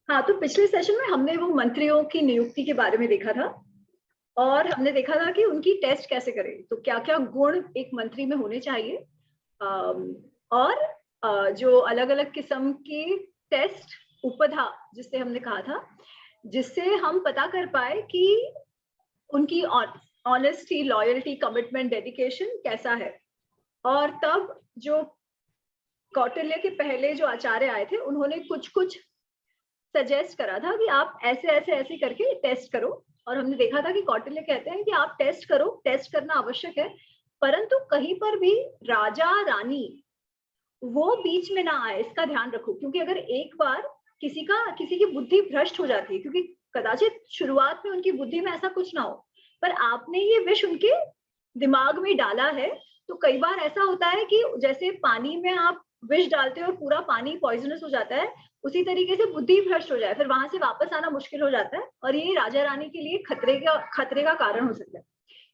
हाँ, तो पिछले सेशन में हमने वो मंत्रियों की नियुक्ति के बारे में देखा था और हमने देखा था कि उनकी टेस्ट कैसे करें, तो क्या-क्या गुण एक मंत्री में होने चाहिए। और जो अलग-अलग किस्म की टेस्ट उपधा जिसे हमने कहा था, जिससे हम पता कर पाए कि उनकी ऑनेस्टी, लॉयल्टी, कमिटमेंट, डेडिकेशन कैसा है। और तब जो कौटिल्य के पहले जो आचार्य आए थे, उन्होंने कुछ-कुछ सजेस्ट करा था कि आप ऐसे करके टेस्ट करो। और हमने देखा था कि कौटिल्य कहते हैं कि आप टेस्ट करो, टेस्ट करना आवश्यक है, परंतु कहीं पर भी राजा रानी वो बीच में ना आए, इसका ध्यान रखो। क्योंकि अगर एक बार किसी की बुद्धि भ्रष्ट हो जाती है, क्योंकि कदाचित शुरुआत में उनकी बुद्धि में ऐसा कुछ ना हो, पर आपने ये विष उनके दिमाग में डाला है, तो कई बार ऐसा होता है कि जैसे पानी में आप विष डालते हो और पूरा पानी पॉइजनस हो जाता है, उसी तरीके से बुद्धि भ्रष्ट हो जाए, फिर वहां से वापस आना मुश्किल हो जाता है और ये राजा रानी के लिए खतरे का कारण हो सकता है।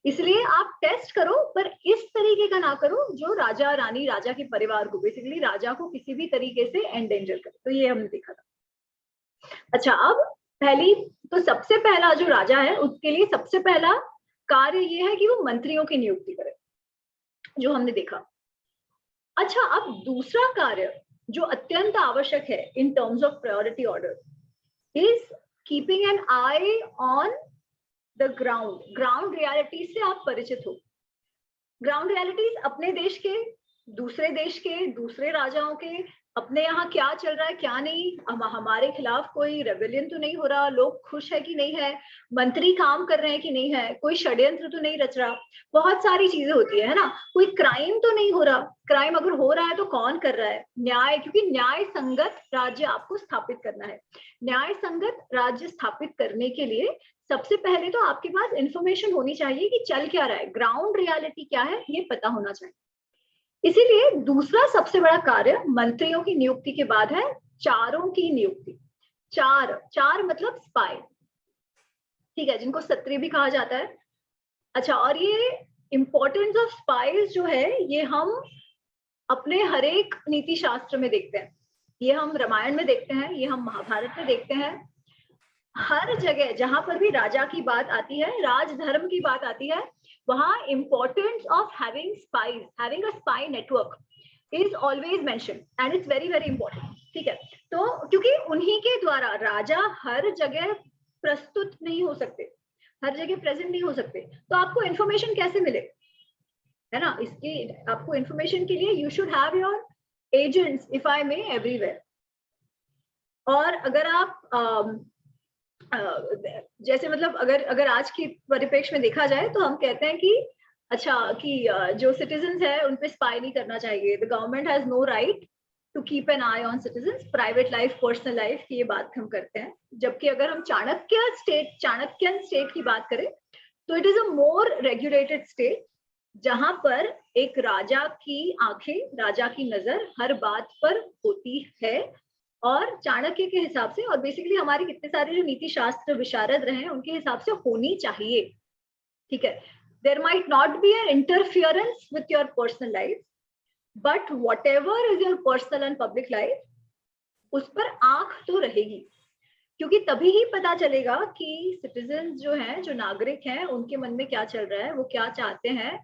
इसलिए आप टेस्ट करो, पर इस तरीके का ना करो जो राजा रानी, राजा के परिवार को, बेसिकली राजा को किसी भी तरीके से एंडेंजर करे। तो ये हमने देखा था। अच्छा, अब तो सबसे पहला जो राजा है उसके लिए सबसे पहला कार्य ये है कि वो मंत्रियों की नियुक्ति करे, जो हमने देखा। अच्छा, अब दूसरा कार्य जो अत्यंत आवश्यक है in terms of priority order is keeping an eye on the ground reality से आप परिचित हो। ग्राउंड रियलिटीज अपने देश के, दूसरे राजाओं के, अपने यहाँ क्या चल रहा है क्या नहीं, हमारे खिलाफ कोई रेबेलियन तो नहीं हो रहा, लोग खुश है कि नहीं है, मंत्री काम कर रहे हैं कि नहीं है, कोई षड्यंत्र तो नहीं रच रहा, बहुत सारी चीजें होती है ना। कोई क्राइम तो नहीं हो रहा, क्राइम अगर हो रहा है तो कौन कर रहा है, न्याय, क्योंकि न्याय संगत राज्य आपको स्थापित करना है। न्याय संगत राज्य स्थापित करने के लिए सबसे पहले तो आपके पास इंफॉर्मेशन होनी चाहिए कि चल क्या रहा है, ग्राउंड रियलिटी क्या है, ये पता होना चाहिए। इसीलिए दूसरा सबसे बड़ा कार्य मंत्रियों की नियुक्ति के बाद है चारों की नियुक्ति। चार मतलब स्पाई, ठीक है, जिनको सत्री भी कहा जाता है। अच्छा, और ये इंपॉर्टेंस ऑफ स्पाइस जो है, ये हम अपने हर एक नीति शास्त्र में देखते हैं, ये हम रामायण में देखते हैं, ये हम महाभारत में देखते हैं। हर जगह जहां पर भी राजा की बात आती है, राजधर्म की बात आती है, वहां importance of having a spy network is always mention and it's very very important. ठीक है, तो क्योंकि उन्हीं के द्वारा राजा हर जगह प्रस्तुत नहीं हो सकते, हर जगह प्रेजेंट नहीं हो सकते, तो आपको इंफॉर्मेशन कैसे मिले, है ना। इसकी आपको इंफॉर्मेशन के लिए you should have your agents, if I may, everywhere. और अगर आप जैसे मतलब अगर आज की परिप्रेक्ष्य में देखा जाए तो हम कहते हैं कि अच्छा कि जो सिटीजन्स है उन पे स्पाई नहीं करना चाहिए, the government has no right to keep an eye on citizens, private life, personal life की ये बात हम करते हैं। जबकि अगर हम चाणक्यन स्टेट की बात करें तो it is a more regulated state, जहां पर एक राजा की आंखें, राजा की नजर हर बात पर होती है। और चाणक्य के हिसाब से, और बेसिकली हमारे कितने सारे जो नीति शास्त्र विशारद रहे हैं उनके हिसाब से होनी चाहिए। ठीक है, there might not be an interference with your personal life, but whatever is your personal and public life, उस पर आंख तो रहेगी। क्योंकि तभी ही पता चलेगा कि सिटीजन जो हैं, जो नागरिक हैं, उनके मन में क्या चल रहा है, वो क्या चाहते हैं,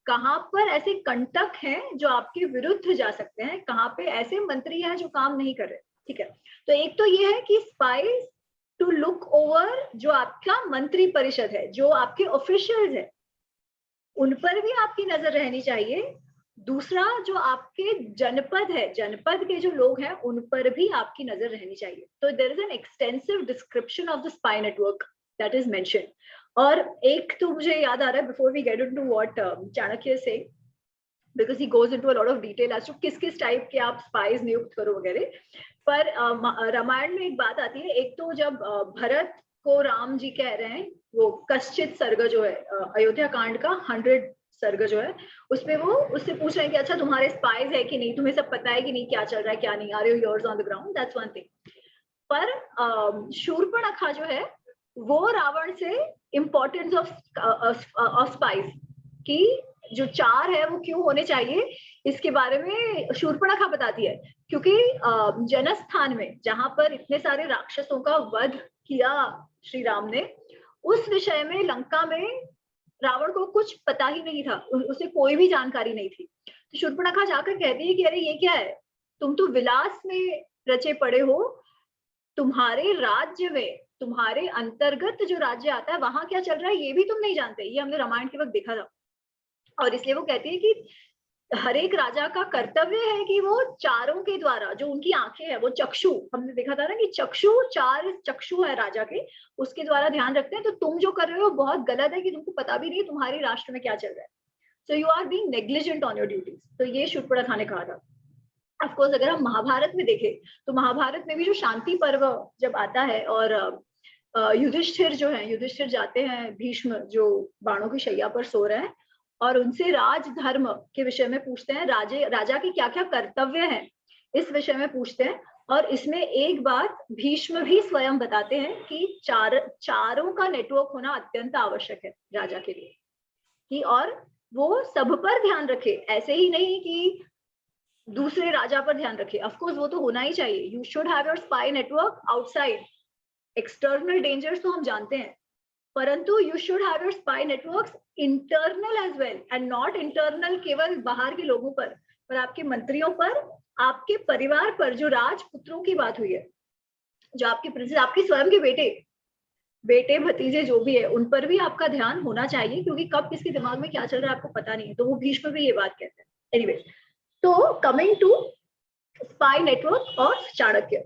कहाँ पर ऐसे कंटक हैं जो आपके विरुद्ध जा सकते हैं, कहाँ पे ऐसे मंत्री हैं जो काम नहीं कर रहे। ठीक है, तो एक तो ये है कि स्पाइस टू लुक ओवर जो आपका मंत्री परिषद है, जो आपके ऑफिशियल्स है, उन पर भी आपकी नजर रहनी चाहिए। दूसरा, जो आपके जनपद है, जनपद के जो लोग हैं, उन पर भी आपकी नजर रहनी चाहिए। तो there is an extensive description of the spy network that is mention. और एक तो मुझे याद आ रहा है, before we get into what Chanakya से, because he goes into a lot of detail as to किस टाइप के आप स्पाइस नियुक्त करो वगैरह। पर रामायण में एक बात आती है, एक तो जब भरत को राम जी कह रहे हैं, वो कश्चित सर्ग जो है अयोध्या कांड का 100 सर्ग जो है, उसमें वो उससे पूछ रहे हैं कि अच्छा तुम्हारे स्पाइस है कि नहीं, तुम्हें सब पता है कि नहीं क्या चल रहा है क्या नहीं, are you yours on the ground, that's one thing. पर शूर्पणखा जो है वो रावण से इंपॉर्टेंस ऑफ स्पाइस की जो 4 है वो क्यों होने चाहिए, इसके बारे में शूर्पणखा बताती है। क्योंकि जनस्थान में जहां पर इतने सारे राक्षसों का वध किया श्री राम ने, उस विषय में लंका में रावण को कुछ पता ही नहीं था, उसे कोई भी जानकारी नहीं थी। तो शूर्पणखा जाकर कहती है कि अरे ये क्या है, तुम तो विलास में रचे पड़े हो, तुम्हारे राज्य में, तुम्हारे अंतर्गत जो राज्य आता है वहां क्या चल रहा है ये भी तुम नहीं जानते। ये हमने रामायण के वक्त देखा था। और इसलिए वो कहती है कि हर एक राजा का कर्तव्य है कि वो चारों के द्वारा, जो उनकी आंखें है, वो चक्षु, हमने देखा था ना कि चक्षु, 4 चक्षु है राजा के, उसके द्वारा ध्यान रखते हैं। तो तुम जो कर रहे हो बहुत गलत है कि तुमको पता भी नहीं तुम्हारे राष्ट्र में क्या चल रहा है। So you are being negligent on your duties. तो ये शूर्पणखा ने कहा था। ऑफकोर्स अगर हम महाभारत में देखें तो महाभारत में भी जो शांति पर्व जब आता है और युधिष्ठिर जो है, युधिष्ठिर जाते हैं भीष्म जो बाणों की शैया पर सो रहे हैं और उनसे राजधर्म के विषय में पूछते हैं, राजा के क्या क्या कर्तव्य हैं इस विषय में पूछते हैं। और इसमें एक बात भीष्म भी स्वयं बताते हैं कि चारों का नेटवर्क होना अत्यंत आवश्यक है राजा के लिए, कि और वो सब पर ध्यान रखे, ऐसे ही नहीं कि दूसरे राजा पर ध्यान रखे। ऑफकोर्स वो तो होना ही चाहिए, you should have your spy network outside. External dangers तो हम जानते हैं, परंतु you should have your spy networks internal as well, and not internal केवल बाहर के लोगों पर आपके मंत्रियों पर, आपके परिवार पर, जो राजपुत्रों की बात हुई है, जो आपके प्रिंसेस, आपके स्वयं के बेटे भतीजे जो भी है, उन पर भी आपका ध्यान होना चाहिए, क्योंकि कब किसके दिमाग में क्या चल रहा है आपको पता नहीं है। तो वो भीष्म भी ये बात कहते हैं। एनीवे, तो कमिंग टू स्पाई नेटवर्क और चाणक्य,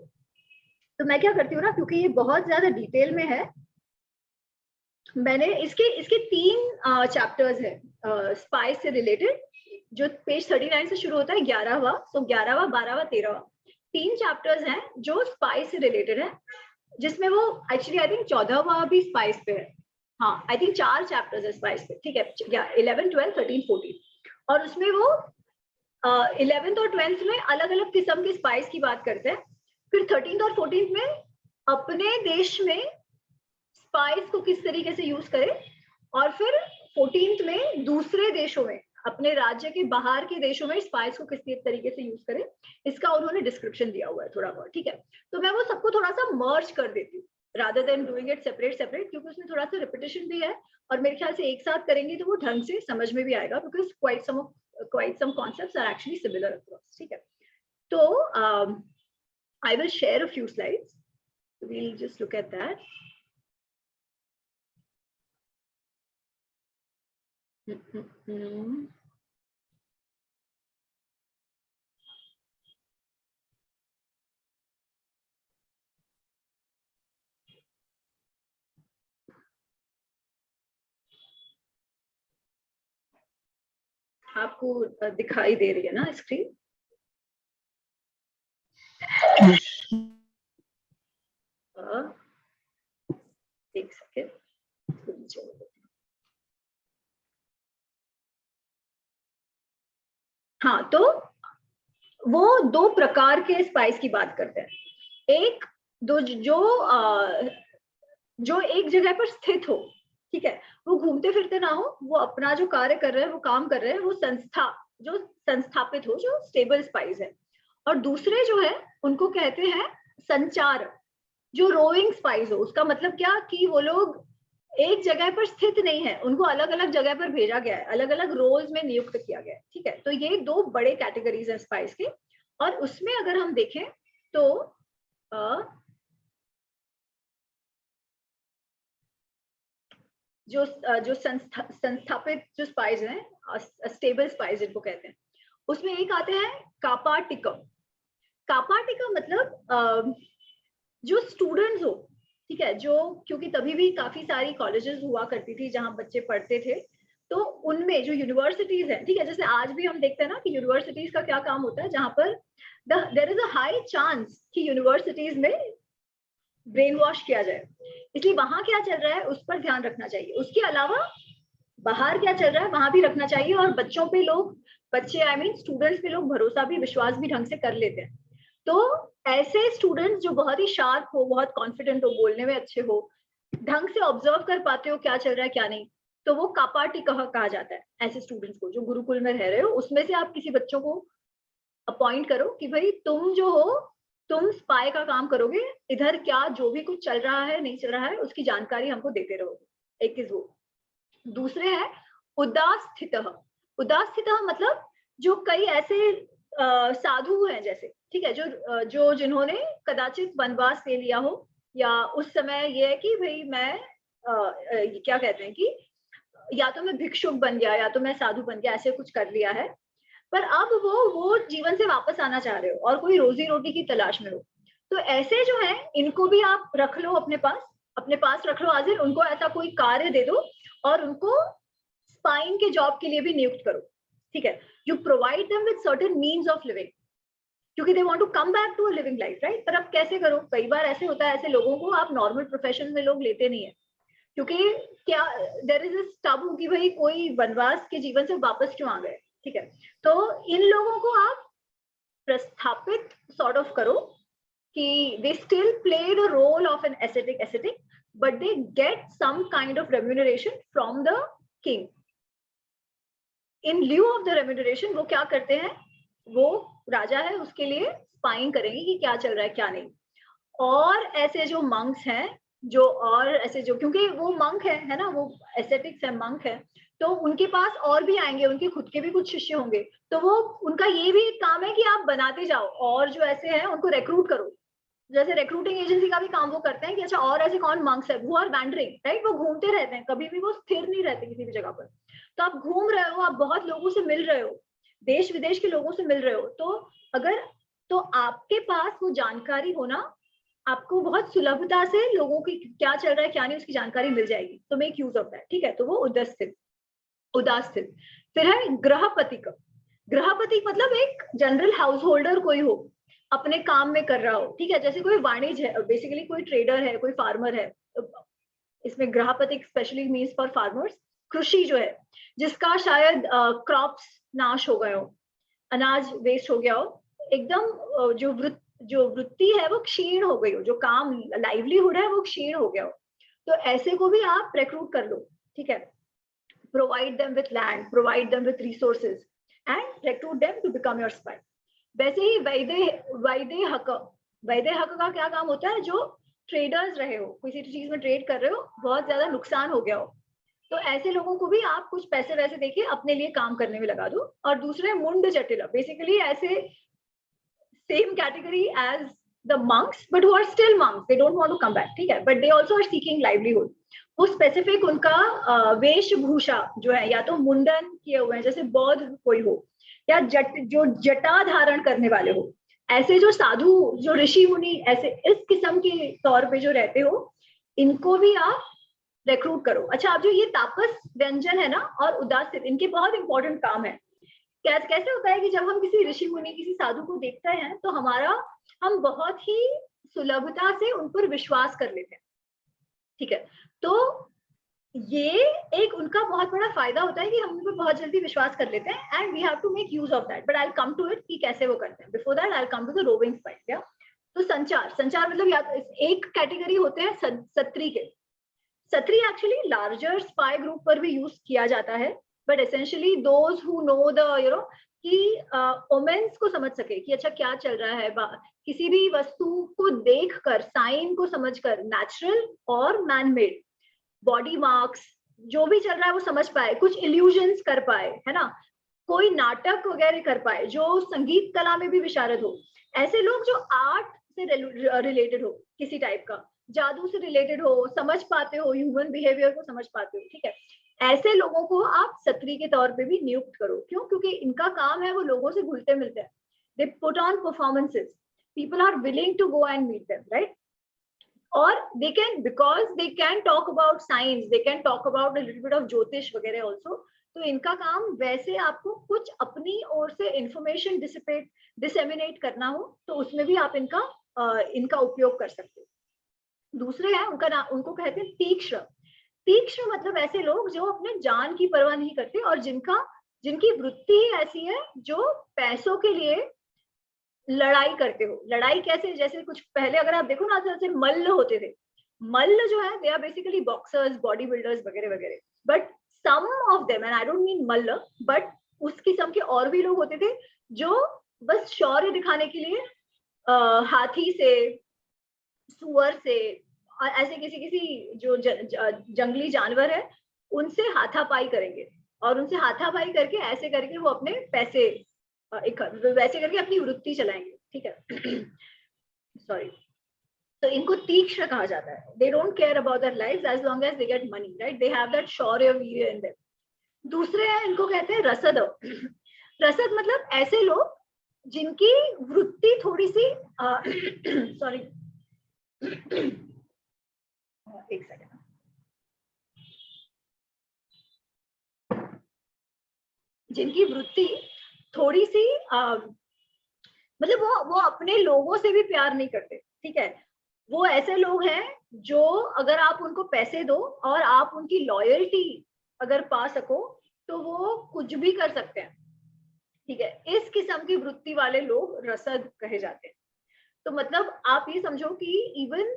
तो मैं क्या करती हूँ ना, क्योंकि ये बहुत ज्यादा डिटेल में है, मैंने इसके 3 चैप्टर्स है स्पाई से रिलेटेड, जो पेज 39 से शुरू होता है 11वां, तो 11वां, 12वां, 13वां 3 चैप्टर्स हैं जो स्पाई से रिलेटेड है, जिसमें वो एक्चुअली आई थिंक 14वां भी स्पाइस पे है। हाँ, आई थिंक 4 चैप्टर्स है स्पाइस पे, ठीक है, 11, 12, 13, 14। और उसमें वो 11th और 12th में अलग अलग किस्म के स्पाइस की बात करते हैं। फिर 13th और 14th में अपने देश में स्पाइस को किस तरीके से यूज करें, और फिर 14th में दूसरे देशों में, अपने राज्य के बाहर के देशों में स्पाइस को किस तरीके से यूज करें, इसका उन्होंने डिस्क्रिप्शन दिया हुआ है थोड़ा बहुत, ठीक है। तो मैं वो सबको थोड़ा सा मर्ज कर देती हूँ rather than doing it separate, क्योंकि उसमें थोड़ा सा रिपीटेशन भी है, और मेरे ख्याल से एक साथ करेंगे तो वो ढंग से समझ में भी आएगा, because quite some concepts are actually similar across, ठीक है। तो I will share a few slides, we'll just look at that. आपको दिखाई दे रही है ना स्क्रीन? एक सेकेंड, हाँ, तो वो 2 प्रकार के स्पाइस की बात करते हैं। एक जो एक जगह पर स्थित हो, ठीक है, वो घूमते फिरते ना हो, वो अपना जो कार्य कर रहे हैं, वो काम कर रहे हैं, वो जो संस्थापित हो, जो स्टेबल स्पाइस है। और दूसरे जो है उनको कहते हैं संचार, जो रोइंग स्पाइस हो। उसका मतलब क्या कि वो लोग एक जगह पर स्थित नहीं है, उनको अलग अलग जगह पर भेजा गया है, अलग अलग रोल्स में नियुक्त किया गया है, ठीक है। तो ये 2 बड़े कैटेगरीज है स्पाइस के। और उसमें अगर हम देखें तो जो संस्थापित जो स्पाइस हैं, स्टेबल स्पाइस जिनको कहते हैं, उसमें एक आते हैं कापाटिकम। कापाटिकम मतलब जो स्टूडेंट्स हो, ठीक है, जो, क्योंकि तभी भी काफी सारी कॉलेजेस हुआ करती थी जहां बच्चे पढ़ते थे, तो उनमें जो यूनिवर्सिटीज है, ठीक है, जैसे आज भी हम देखते हैं ना कि यूनिवर्सिटीज का क्या काम होता है, जहां पर there is a high chance कि यूनिवर्सिटीज में ब्रेन वॉश किया जाए, इसलिए वहां क्या चल रहा है उस पर ध्यान रखना चाहिए। उसके अलावा बाहर क्या चल रहा है वहां भी रखना चाहिए, और बच्चे आई मीन स्टूडेंट्स पे लोग भरोसा भी, विश्वास भी ढंग से कर लेते हैं। तो ऐसे स्टूडेंट्स जो बहुत ही शार्प हो, बहुत कॉन्फिडेंट हो, बोलने में अच्छे हो, ढंग से ऑब्जर्व कर पाते हो क्या चल रहा है क्या नहीं, तो वो कापाटी कहा जाता है ऐसे स्टूडेंट्स को, जो गुरुकुल में रह रहे हो। उसमें से आप किसी बच्चों को अपॉइंट करो कि भाई तुम जो हो, तुम स्पाई का काम करोगे, इधर क्या जो भी कुछ चल रहा है नहीं चल रहा है उसकी जानकारी हमको देते रहोगे। एक इज वो। दूसरे है उदास्थितः। उदास्थितः मतलब जो कई ऐसे साधु हैं जैसे, ठीक है, जो जिन्होंने कदाचित वनवास ले लिया हो, या उस समय ये है कि भाई मैं क्या कहते हैं कि या तो मैं भिक्षुक बन गया या तो मैं साधु बन गया, ऐसे कुछ कर लिया है, पर अब वो जीवन से वापस आना चाह रहे हो और कोई रोजी रोटी की तलाश में हो, तो ऐसे जो है इनको भी आप रख लो अपने पास रख लो, हाजिर उनको ऐसा कोई कार्य दे दो और उनको स्पाइंग के जॉब के लिए भी नियुक्त करो, ठीक है। You provide them with certain means of living, क्योंकि they want to come back to a living life, right. पर अब कैसे करो, कई बार ऐसे होता है, ऐसे लोगों को आप नॉर्मल प्रोफेशन में लोग लेते नहीं है, क्योंकि क्या देयर इज अ टैबू कि भाई कोई वनवास के जीवन से वापस क्यों आ गए, ठीक है। तो इन लोगों को आप प्रस्थापित सॉर्ट ऑफ करो कि they still play the role of an ascetic, but they get some kind of remuneration from the king. In lieu of the remuneration, वो क्या करते हैं, वो राजा है उसके लिए स्पाइंग करेंगे कि क्या चल रहा है क्या नहीं। और ऐसे जो मंक्स हैं, जो और ऐसे जो, क्योंकि वो मंक है ना, वो एस्थेटिक्स है, मंक है, तो उनके पास और भी आएंगे, उनके खुद के भी कुछ शिष्य होंगे, तो वो उनका ये भी एक काम है कि आप बनाते जाओ और जो ऐसे हैं उनको रिक्रूट करो। जैसे रिक्रूटिंग एजेंसी का भी काम वो करते हैं कि अच्छा और ऐसे कौन मंक्स है, वो आर वैंडरिंग, राइट, वो घूमते रहते हैं, कभी भी वो स्थिर नहीं रहते किसी भी जगह पर। तो आप घूम रहे हो, आप बहुत लोगों से मिल रहे हो, देश विदेश के लोगों से मिल रहे हो, तो अगर तो आपके पास वो जानकारी होना, आपको बहुत सुलभता से लोगों की क्या चल रहा है क्या नहीं उसकी जानकारी मिल जाएगी, तो मेक यूज ऑफ दैट, ठीक है। तो वो उदास्थित। फिर है ग्रहपति का। ग्रहपति मतलब एक जनरल हाउस होल्डर कोई हो, अपने काम में कर रहा हो, ठीक है, जैसे कोई वाणिज्य है, बेसिकली कोई ट्रेडर है, कोई फार्मर है, इसमें ग्रहपति स्पेशली मीन्स फॉर फार्मर्स। कृषि जो है, जिसका शायद क्रॉप्स नाश हो गए हो, अनाज वेस्ट हो गया हो, एकदम जो वृत्ति है वो क्षीण हो गई हो, जो काम लाइवलीहुड है वो क्षीण हो गया हो, तो ऐसे को भी आप रिक्रूट कर लो, ठीक है। Provide them with land, provide them with resources and recruit them to become your spy. वैसे ही वैदे हक का क्या काम होता है, जो ट्रेडर्स रहे हो, किसी चीज में ट्रेड कर रहे हो, बहुत ज्यादा नुकसान हो गया हो, तो ऐसे लोगों को भी आप कुछ पैसे वैसे देके अपने लिए काम करने में लगा दो। और दूसरे मुंड जटिल, बेसिकली ऐसे same category as the monks but who are still monks, they don't want to come back, ठीक है, but they also are seeking livelihood। वो स्पेसिफिक उनका वेशभूषा जो है, या तो मुंडन किए हुए हैं जैसे बौद्ध कोई हो, या जो जटा धारण करने वाले हो, ऐसे जो साधु जो ऋषि मुनि ऐसे इस किस्म के तौर पे जो रहते हो, इनको भी आप रिक्रूट करो। अच्छा, आप जो ये तापस व्यंजन है ना और उदासित, इनके बहुत इंपॉर्टेंट काम है। कैसे होता है कि जब हम किसी ऋषि मुनि किसी साधु को देखते हैं तो हम बहुत ही सुलभता से उन पर विश्वास कर लेते हैं, ठीक है। तो ये एक उनका बहुत बड़ा फायदा होता है कि हम उन पर बहुत जल्दी विश्वास कर लेते हैं, and we have to make use of that, but I will come to it कि कैसे वो करते हैं। Before that I will come to the roving spy. या तो संचार मतलब या एक कैटेगरी होते हैं सत्री के। सत्री एक्चुअली लार्जर स्पाई ग्रुप पर भी यूज किया जाता है, but essentially those who know the कि ओमेंस को समझ सके कि अच्छा क्या चल रहा है, किसी भी वस्तु को देखकर, साइन को समझकर, नेचुरल और मैन मेड बॉडी मार्क्स जो भी चल रहा है वो समझ पाए, कुछ इल्यूजन्स कर पाए, है ना, कोई नाटक वगैरह कर पाए, जो संगीत कला में भी विशारद हो, ऐसे लोग जो आर्ट से रिलेटेड हो, किसी टाइप का जादू से रिलेटेड हो, समझ पाते हो, ह्यूमन बिहेवियर को समझ पाते हो, ठीक है, ऐसे लोगों को आप सत्री के तौर पे भी नियुक्त करो। क्यों? क्योंकि इनका काम है वो लोगों से घुलते मिलते हैं, they put on performances, people are willing to go and meet them, right. और they can, because they can talk about science, they can talk about a little bit of ज्योतिष वगैरह also, तो इनका काम वैसे आपको कुछ अपनी ओर से इंफॉर्मेशन डिसेमिनेट करना हो तो उसमें भी आप इनका उपयोग कर सकते हो। दूसरे हैं उनको कहते हैं तीक्ष्ण। तीक्ष्ण मतलब ऐसे लोग जो अपने जान की परवाह नहीं करते और जिनकी वृत्ति ही ऐसी है जो पैसों के लिए लड़ाई करते हो। लड़ाई कैसे? जैसे कुछ पहले अगर आप देखो ना, जैसे मल्ल होते थे, मल्ल जो है they are basically boxers, body builders वगैरह वगैरह, but some of them, and I don't mean मल्ल, बट उस किस्म के और भी लोग होते थे जो बस शौर्य दिखाने के लिए हाथी से, सुअर से, ऐसे किसी किसी जो जंगली जानवर है उनसे हाथापाई करेंगे, और उनसे हाथापाई करके ऐसे करके वो अपने पैसे वैसे करके अपनी वृत्ति चलाएंगे, ठीक है। सॉरी। तो इनको तीक्ष्ण कहा जाता है। They don't care about their lives as long as they get money, right? They have that शौर्य वीर्य इन देम। दूसरे हैं, इनको कहते हैं रसद। रसद मतलब ऐसे लोग जिनकी वृत्ति थोड़ी सी सॉरी एक सेकंड, जिनकी वृत्ति थोड़ी सी मतलब वो अपने लोगों से भी प्यार नहीं करते, ठीक है। वो ऐसे लोग हैं जो अगर आप उनको पैसे दो और आप उनकी लॉयल्टी अगर पा सको तो वो कुछ भी कर सकते हैं, ठीक है। इस किस्म की वृत्ति वाले लोग रसद कहे जाते हैं। तो मतलब आप ये समझो कि even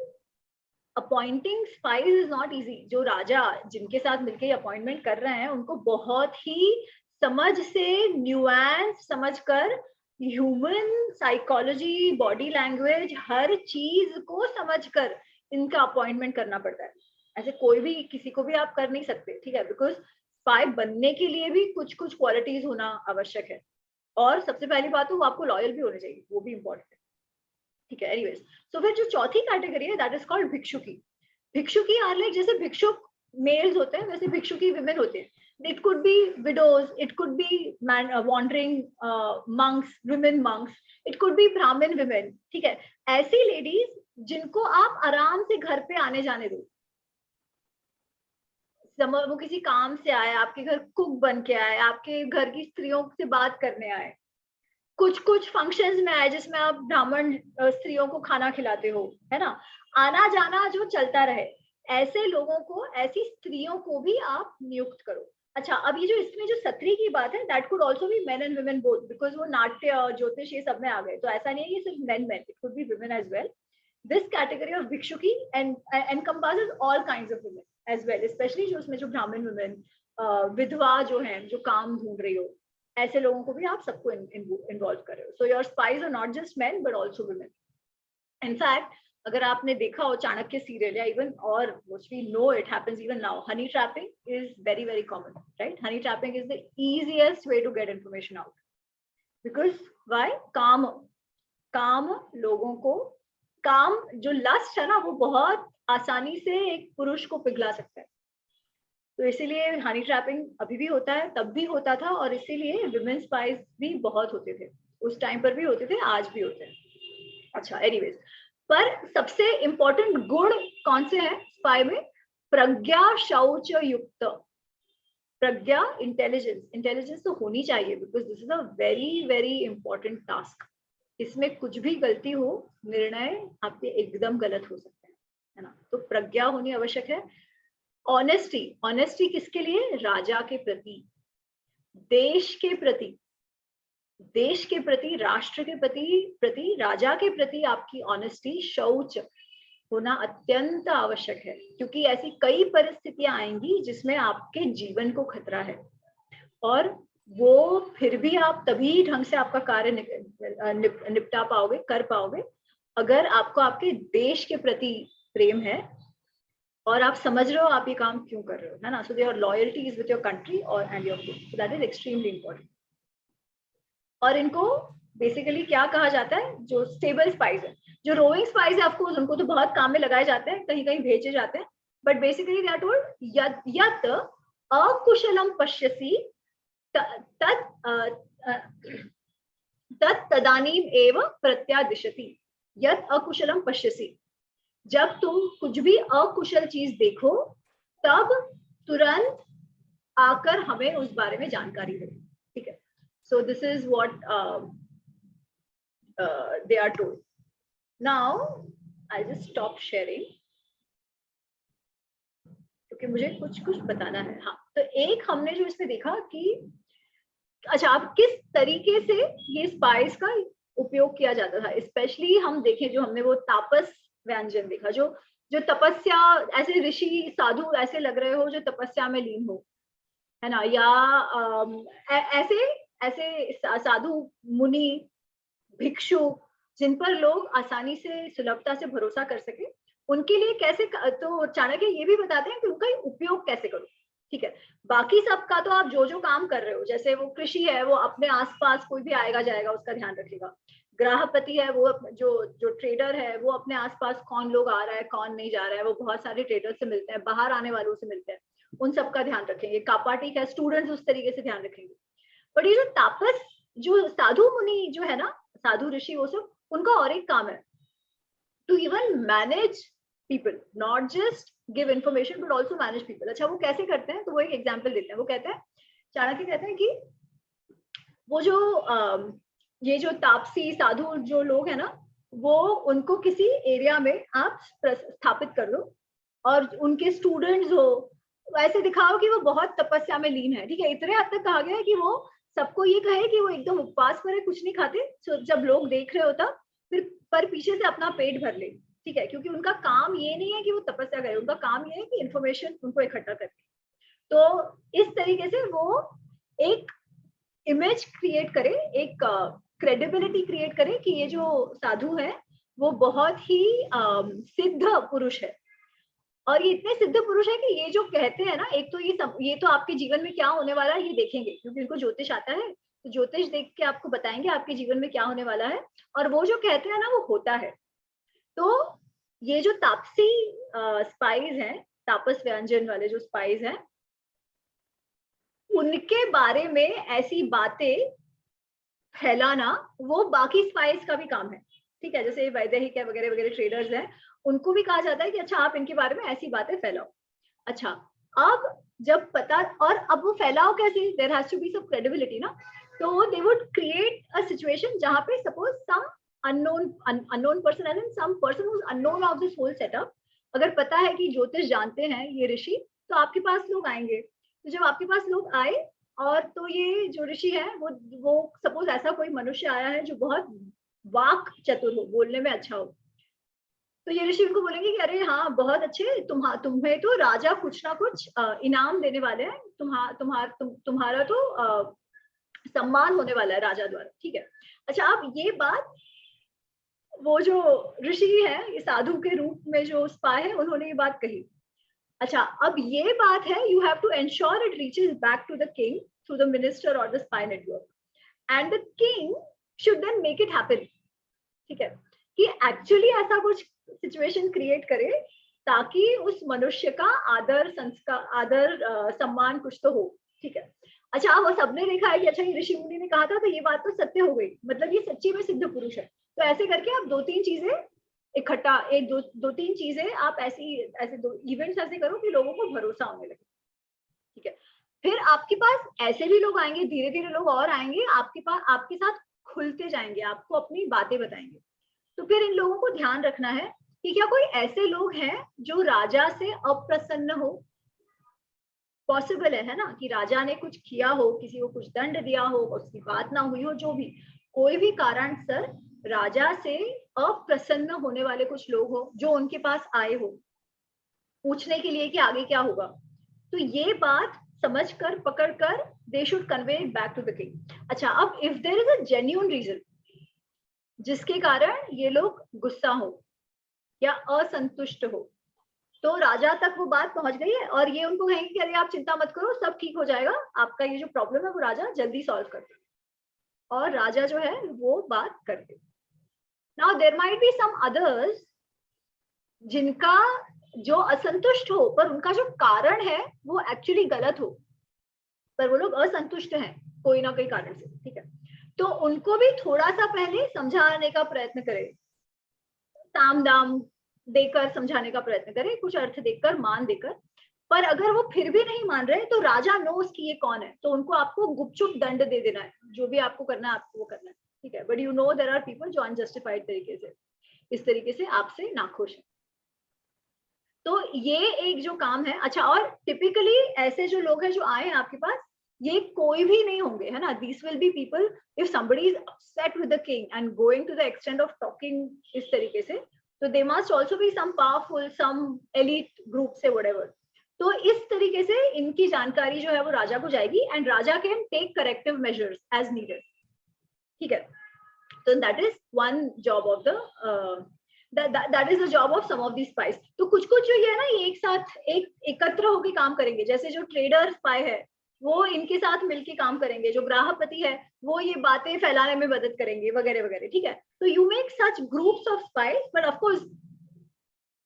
appointing spice is not easy. जो राजा जिनके साथ मिलकर अपॉइंटमेंट कर रहे हैं उनको बहुत ही समझ से, न्यूएंस समझकर, ह्यूमन साइकोलॉजी, बॉडी लैंग्वेज, हर चीज को समझकर इनका अपॉइंटमेंट करना पड़ता है। ऐसे कोई भी किसी को भी आप कर नहीं सकते, ठीक है। बिकॉज स्पाई बनने के लिए भी कुछ कुछ क्वालिटीज होना आवश्यक है, और सबसे पहली बात तो वो आपको लॉयल भी होने चाहिए, वो भी इंपॉर्टेंट है, ठीक है। एनीवेज, तो फिर जो चौथी कैटेगरी है दैट इज कॉल्ड भिक्षुकी। भिक्षुकी आर लाइक, जैसे भिक्षुक मेल्स होते हैं वैसे भिक्षुकी विमेन होते हैं। It could be widows, it could be wandering monks, women monks, it could be Brahmin women, ठीक है। ऐसी लेडीज जिनको आप आराम से घर पे आने जाने दो, वो किसी काम से आए, आपके घर कुक बन के आए, आपके घर की स्त्रियों से बात करने आए, कुछ कुछ फंक्शंस में आए जिसमें आप ब्राह्मण स्त्रियों को खाना खिलाते हो, है ना, आना जाना जो चलता रहे, ऐसे लोगों को, ऐसी स्त्रियों को भी आप नियुक्त करो। अच्छा, अब ये जो इसमें जो सत्री की बात है, that could also be main and women both, because वो नाट्य और ज्योतिष ये सब में आ गए, तो ऐसा नहीं है ये सिर्फ men men, it could be women as well. This category of भिक्षुकी encompasses all kinds of women as well, especially जो उसमें जो ब्राह्मण वुमेन, विधवा जो है, जो काम ढूंढ रही हो, ऐसे लोगों को भी आप सबको इन्वॉल्व कर रहे हो। So your spies are not just men but also women. In fact अगर आपने देखा हो चाणक्य सीरियल या इवन, और which we know it happens even now, honey trapping is very very common, right? Honey trapping is the easiest way to get information out, because why? काम लोगों को, काम जो लस्ट है ना, वो बहुत आसानी से एक पुरुष को पिघला सकता है। तो इसीलिए हनी ट्रैपिंग अभी भी होता है, तब भी होता था, और इसीलिए विमेन स्पाइस भी बहुत होते थे, उस टाइम पर भी होते थे, आज भी होते हैं। अच्छा, एनीवेज, पर सबसे इंपॉर्टेंट गुण कौन से हैं स्पाई में? प्रज्ञा शौच युक्त। प्रज्ञा, इंटेलिजेंस तो होनी चाहिए, because this is a very very important task. इसमें कुछ भी गलती हो, निर्णय आपके एकदम गलत हो सकते हैं, है ना। तो प्रज्ञा होनी आवश्यक है। ऑनेस्टी, ऑनेस्टी किसके लिए? राजा के प्रति, देश के प्रति, देश के प्रति, राष्ट्र के प्रति, राजा के प्रति आपकी ऑनेस्टी, शौच होना अत्यंत आवश्यक है, क्योंकि ऐसी कई परिस्थितियां आएंगी जिसमें आपके जीवन को खतरा है, और वो फिर भी आप तभी ढंग से आपका कार्य निपटा पाओगे, कर पाओगे, अगर आपको आपके देश के प्रति प्रेम है और आप समझ रहे हो आप ये काम क्यों कर रहे हो, है ना। So your loyalty is with your country और and your group, so that is extremely important. और इनको बेसिकली क्या कहा जाता है? जो स्टेबल स्पाइस है, जो रोइंग स्पाइस है, ऑफकोर्स उनको तो बहुत काम में लगाए जाते हैं, कहीं कहीं भेजे जाते हैं, but basically they are told यत अकुशलम पश्यसि तत् तदानीम एव प्रत्यादिशति। यत अकुशलम पश्यसि, जब तुम कुछ भी अकुशल चीज देखो तब तुरंत आकर हमें उस बारे में जानकारी दो, ठीक है। So this is what they are told. Now I just stop sharing, क्योंकि मुझे कुछ कुछ बताना है। हाँ, तो एक हमने जो इसमें देखा कि अच्छा, आप किस तरीके से ये स्पाइस का उपयोग किया जाता था, स्पेशली हम देखें जो हमने वो तापस व्यंजन देखा, जो जो तपस्या, ऐसे ऋषि साधु ऐसे लग रहे हो जो तपस्या में लीन हो, है ना, या ऐसे ऐसे साधु मुनि भिक्षुक, जिन पर लोग आसानी से सुलभता से भरोसा कर सके, उनके लिए कैसे, तो चाणक्य ये भी बताते हैं कि उनका उपयोग कैसे करो, ठीक है। बाकी सबका तो आप जो जो काम कर रहे हो, जैसे वो कृषि है, वो अपने आसपास कोई भी आएगा जाएगा उसका ध्यान रखेगा। ग्राहपति है, वो जो जो ट्रेडर है, वो अपने आसपास कौन लोग आ रहा है कौन नहीं जा रहा है, वो बहुत सारे ट्रेडर से मिलते हैं, बाहर आने वालों से मिलते हैं, उन सबका ध्यान रखेंगे। कापाटिक है, स्टूडेंट्स उस तरीके से ध्यान रखेंगे। बट ये जो तापस, जो साधु मुनि जो है ना, साधु ऋषि, वो सब उनका और एक काम है, to even manage people, not just give information but also manage people। अच्छा, वो कैसे करते हैं, तो वो एक एग्जांपल देते हैं। वो कहते हैं, चाणक्य कहते हैं कि वो जो ये जो तापसी साधु जो लोग हैं ना, वो उनको किसी एरिया में आप स्थापित कर दो और उनके स्टूडेंट्स हो, ऐसे दिखाओ कि वो बहुत तपस्या में लीन है, ठीक है। इतने हद तक कहा गया है कि वो सबको ये कहे कि वो एकदम उपवास पर है, कुछ नहीं खाते, so जब लोग देख रहे होता फिर पर पीछे से अपना पेट भर ले, ठीक है, क्योंकि उनका काम ये नहीं है कि वो तपस्या करे, उनका काम ये है कि इंफॉर्मेशन उनको इकट्ठा करके। तो इस तरीके से वो एक इमेज क्रिएट करे, एक क्रेडिबिलिटी क्रिएट करे कि ये जो साधु है वो बहुत ही सिद्ध पुरुष है। और ये इतने सिद्ध पुरुष है कि ये जो कहते हैं ना, एक तो ये तो आपके जीवन में क्या होने वाला है ये देखेंगे, क्योंकि इनको ज्योतिष आता है, तो ज्योतिष देख के आपको बताएंगे आपके जीवन में क्या होने वाला है, और वो जो कहते हैं ना वो होता है। तो ये जो तापसी स्पाइस हैं, तापस व्यंजन वाले जो स्पाइस हैं, उनके बारे में ऐसी बातें फैलाना वो बाकी स्पाइस का भी काम है, ठीक है। जैसे वैदेहिक है वगैरह वगैरह ट्रेडर्स हैं, उनको भी कहा जाता है कि अच्छा आप इनके बारे में ऐसी बातें फैलाओ। अच्छा, अब जब पता, और अब वो फैलाओ कैसे, there has to be some credibility ना, तो they would create a situation जहां पे suppose some unknown person and some person who's unknown of this whole setup, अगर पता है कि ज्योतिष जानते हैं ये ऋषि, तो आपके पास लोग आएंगे। तो जब आपके पास लोग आए, और तो ये जो ऋषि है वो सपोज ऐसा कोई मनुष्य आया है जो बहुत वाक चतुर हो, बोलने में अच्छा हो, तो ये ऋषि उनको बोलेंगे कि अरे हाँ बहुत अच्छे, तुम्हें तो राजा कुछ ना कुछ इनाम देने वाले हैं, तुम्हारा तो सम्मान होने वाला है राजा द्वारा, ठीक है। अच्छा, अब ये बात वो जो ऋषि है, ये साधु के रूप में जो स्पाई है, उन्होंने ये बात कही। अच्छा, अब ये बात है, you have to ensure it reaches back to the king through the minister और the spy network, and the king should then make it happen, ठीक है, कि एक्चुअली ऐसा कुछ सिचुएशन क्रिएट करे ताकि उस मनुष्य का आदर संस्कार, आदर सम्मान कुछ तो हो, ठीक है। अच्छा, अब सबने देखा है कि अच्छा ये ऋषि मुनि ने कहा था, तो ये बात तो सत्य हो गई, मतलब ये सच्ची में सिद्ध पुरुष है। तो ऐसे करके आप दो तीन चीजें इकट्ठा, एक दो तीन चीजें आप ऐसे दो इवेंट्स ऐसे करो कि लोगों को भरोसा होने लगे, ठीक है। फिर आपके पास ऐसे भी लोग आएंगे, धीरे धीरे लोग और आएंगे आपके पास, आपके साथ खुलते जाएंगे, आपको अपनी बातें बताएंगे। तो फिर इन लोगों को ध्यान रखना है कि क्या कोई ऐसे लोग हैं जो राजा से अप्रसन्न हो। पॉसिबल है ना, कि राजा ने कुछ किया हो, किसी को कुछ दंड दिया हो, उसकी बात ना हुई हो, जो भी कोई भी कारण सर राजा से अप्रसन्न होने वाले कुछ लोग हो जो उनके पास आए हो पूछने के लिए कि आगे क्या होगा, तो ये बात समझ कर पकड़ कर दे should convey it back to the king. अच्छा, अब if there is a genuine reason जिसके कारण ये लोग गुस्सा हो या असंतुष्ट हो, तो राजा तक वो बात पहुंच गई है और ये उनको कहेंगे कि अरे आप चिंता मत करो, सब ठीक हो जाएगा, आपका ये जो प्रॉब्लम है वो राजा जल्दी सॉल्व कर दे, और राजा जो है वो बात कर दे। Now there might be some others जिनका जो असंतुष्ट हो, पर उनका जो कारण है वो एक्चुअली गलत हो, पर वो लोग असंतुष्ट हैं कोई ना कोई कारण से, ठीक है। तो उनको भी थोड़ा सा पहले समझाने का प्रयत्न करें, ताम दाम देकर समझाने का प्रयत्न करें, कुछ अर्थ देकर, मान देकर। पर अगर वो फिर भी नहीं मान रहे, तो राजा नोस कि ये कौन है, तो उनको आपको गुपचुप दंड दे देना है, जो भी आपको करना है आपको वो करना है, ठीक है। But you know there are people जो अनजस्टिफाइड तरीके से इस तरीके से आपसे नाखुश है, तो ये एक जो काम है। अच्छा, और टिपिकली ऐसे जो लोग हैं जो आए हैं आपके पास, ये कोई भी नहीं होंगे, है ना, this will be people, if somebody is upset with the king and going to the extent of talking इस तरीके से, तो they must also be some powerful, some elite group से whatever। तो इस तरीके से इनकी जानकारी जो है वो राजा को जाएगी, and raja can take corrective measures as needed, ठीक है। तो that is one job of the that is the job of some of these spies. तो कुछ कुछ जो ये है ना, ये एक साथ एकत्र होकर काम करेंगे, जैसे जो ट्रेडर स्पाई है वो इनके साथ मिलके काम करेंगे, जो ग्राहकपति है वो ये बातें फैलाने में मदद करेंगे वगैरह वगैरह, ठीक है। तो you make such groups of spies, but of course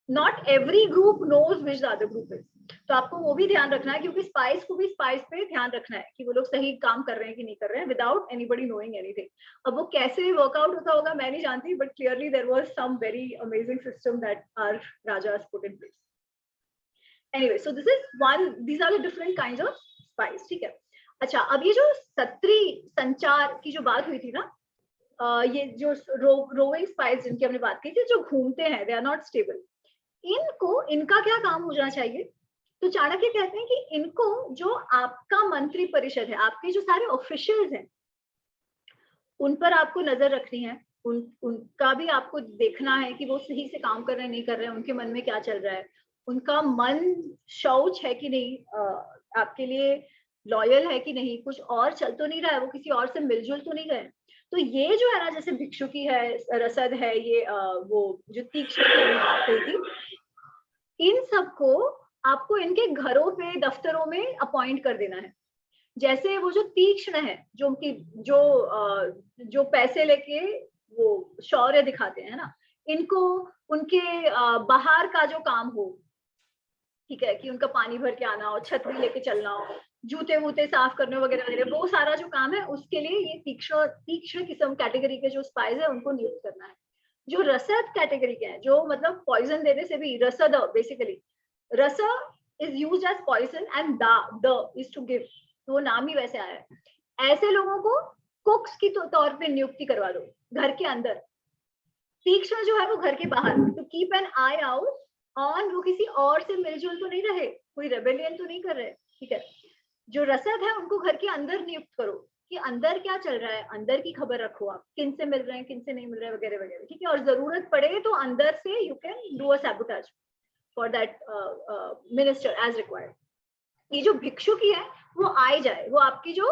not every group knows which the other group is. तो आपको वो भी ध्यान रखना है, क्योंकि स्पाइस को भी स्पाइस पे ध्यान रखना है कि वो लोग सही काम कर रहे हैं कि नहीं कर रहे हैं, विदाउट एनीबडी नोइंग एनीथिंग। अब वो कैसे वर्कआउट होता होगा मैं नहीं जानती, but clearly there was some very amazing system that our rajas put in place. Anyway, so this is one, these are the different kinds of spies, ठीक है। अच्छा, अब ये जो सत्री संचार की जो बात हुई थी ना, ये जो रोविंग स्पाइस जिनकी हमने बात की थी, जो घूमते हैं, दे आर नॉट स्टेबल, इनको इनका क्या काम हो जाना चाहिए? तो चाणक्य कहते हैं कि इनको जो आपका मंत्री परिषद है, आपके जो सारे ऑफिशियल्स हैं, उन पर आपको नजर रखनी है, उनका भी आपको देखना है कि वो सही से काम कर रहे हैं नहीं कर रहे हैं, उनके मन में क्या चल रहा है, उनका मन शौच है कि नहीं, आपके लिए लॉयल है कि नहीं, कुछ और चल तो नहीं रहा है, वो किसी और से मिलजुल तो नहीं गए। तो ये जो है ना, जैसे भिक्षुकी है, रसद है, ये वो जो तीक्ष्ण की बात कही थी, इन सबको आपको इनके घरों पे, दफ्तरों में अपॉइंट कर देना है। जैसे वो जो तीक्ष्ण है, जो उनकी जो पैसे लेके वो शौर्य दिखाते हैं ना, इनको उनके बाहर का जो काम हो, ठीक है, कि उनका पानी भर के आना हो, छतरी लेके चलना हो, जूते वूते साफ करने वगैरह वगैरह, वो सारा जो काम है उसके लिए ये तीक्ष्ण किस्म कैटेगरी के जो स्पाइस है उनको नियुक्त करना है। जो रसद कैटेगरी के हैं, जो मतलब पॉइजन देने से भी, रसद basically, ras is used as poison and the is to give, तो वो नाम ही वैसे आया है। ऐसे लोगों को कुक्स की तौर पे नियुक्ति करवा दो घर के अंदर। तीक्ष्ण जो है वो घर के बाहर, तो keep an I out on, वो किसी और से मिलजुल तो नहीं रहे, कोई रेबेलियन तो नहीं कर रहे, ठीक है। जो रसद है उनको घर के अंदर नियुक्त करो कि अंदर क्या चल रहा है, अंदर की खबर रखो, आप किन से मिल रहे हैं, किन से नहीं मिल रहे हैं वगैरह वगैरह, ठीक है। और जरूरत पड़े तो अंदर से you can do a sabotage for that minister as required. ये जो भिक्षुकी है वो आए जाए, वो आपकी जो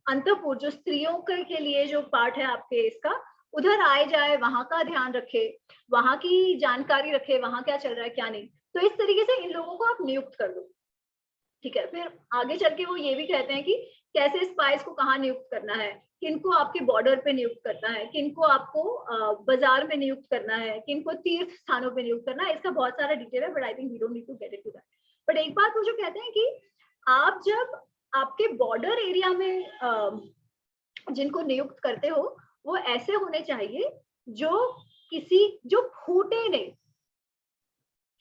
अंतःपुर, जो स्त्रियों के लिए जो पार्ट है आपके इसका, उधर आए जाए, वहां का ध्यान रखे, वहां की जानकारी रखे, वहां क्या चल रहा है क्या नहीं। तो इस तरीके से इन लोगों को आप नियुक्त कर दो, ठीक है। फिर आगे चल के वो ये भी कहते हैं कि कैसे स्पाइस को कहाँ नियुक्त करना है, किनको आपके बॉर्डर पे नियुक्त करना है, किनको आपको बाजार में नियुक्त करना है, किनको तीर्थ स्थानों पे नियुक्त करना है। इसका बहुत सारा डिटेल है, but I think we don't need to get into that. But एक बात वो जो कहते हैं कि आप जब आपके बॉर्डर एरिया में जिनको नियुक्त करते हो, वो ऐसे होने चाहिए जो फूटे नहीं,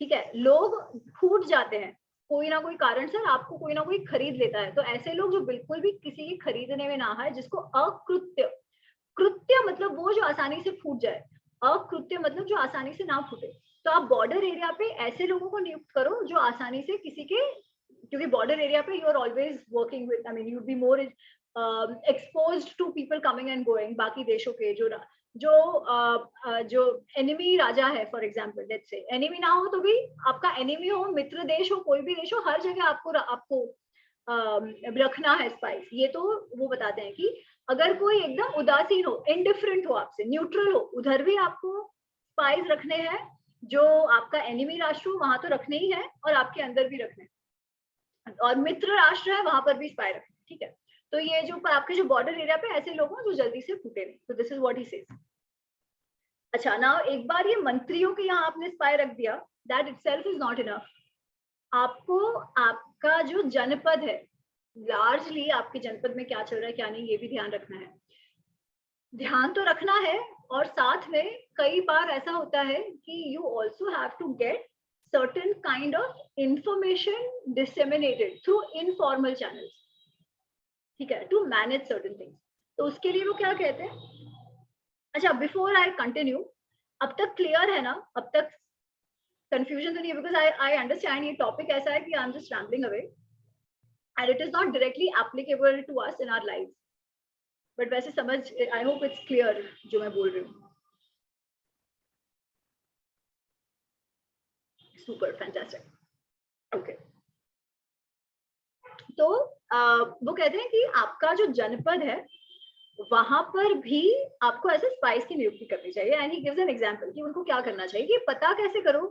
ठीक है। लोग फूट जाते हैं कोई ना कोई कारण से, आपको कोई ना कोई खरीद लेता है, तो ऐसे लोग जो बिल्कुल भी किसी के खरीदने में ना आए, जिसको अकृत्य, कृत्य मतलब वो जो आसानी से फूट जाए, अकृत्य मतलब जो आसानी से ना फूटे। तो आप बॉर्डर एरिया पे ऐसे लोगों को नियुक्त करो जो आसानी से किसी के, क्योंकि बॉर्डर एरिया पे you are always working with, I mean you be more exposed to people coming and going, बाकी देशों के जो एनिमी राजा है, for example, let's say enemy ना हो तो भी आपका एनिमी हो, मित्र देश हो, कोई भी देश हो, हर जगह आपको रखना है स्पाइस। ये तो वो बताते हैं कि अगर कोई एकदम उदासीन हो, इंडिफरेंट हो आपसे, न्यूट्रल हो, उधर भी आपको स्पाइस रखने हैं। जो आपका एनिमी राष्ट्र हो वहां तो रखने ही है, और आपके अंदर भी रखने हैं, और मित्र राष्ट्र है वहां पर भी स्पाई रखने, ठीक है। तो ये जो आपके जो बॉर्डर एरिया पे ऐसे लोग हैं जो जल्दी से फूटे नहीं, तो this is what he says. अच्छा, ना एक बार ये मंत्रियों के यहाँ आपने स्पाई रख दिया, that itself is not enough. आपको आपका जो जनपद है, लार्जली आपके जनपद में क्या चल रहा है क्या नहीं, ये भी ध्यान रखना है। ध्यान तो रखना है, और साथ में कई बार ऐसा होता है कि you also have to get certain kind of information disseminated through informal channels, ठीक है, to manage certain things। तो उसके लिए वो क्या कहते हैं। अच्छा, बिफोर आई कंटिन्यू, अब तक क्लियर है ना, अब तक कंफ्यूजन तो नहीं है? बिकॉज आई अंडरस्टैंड ये टॉपिक ऐसा है कि I am just rambling away and it is not directly applicable to us in our life, but वैसे समझ, आई होप इट्स क्लियर जो मैं बोल रही हूँ। Super fantastic, okay. तो वो कहते हैं कि आपका जो जनपद है वहां पर भी आपको ऐसे स्पाइस की नियुक्ति करनी चाहिए। And he gives an example कि उनको क्या करना चाहिए, कि पता कैसे करो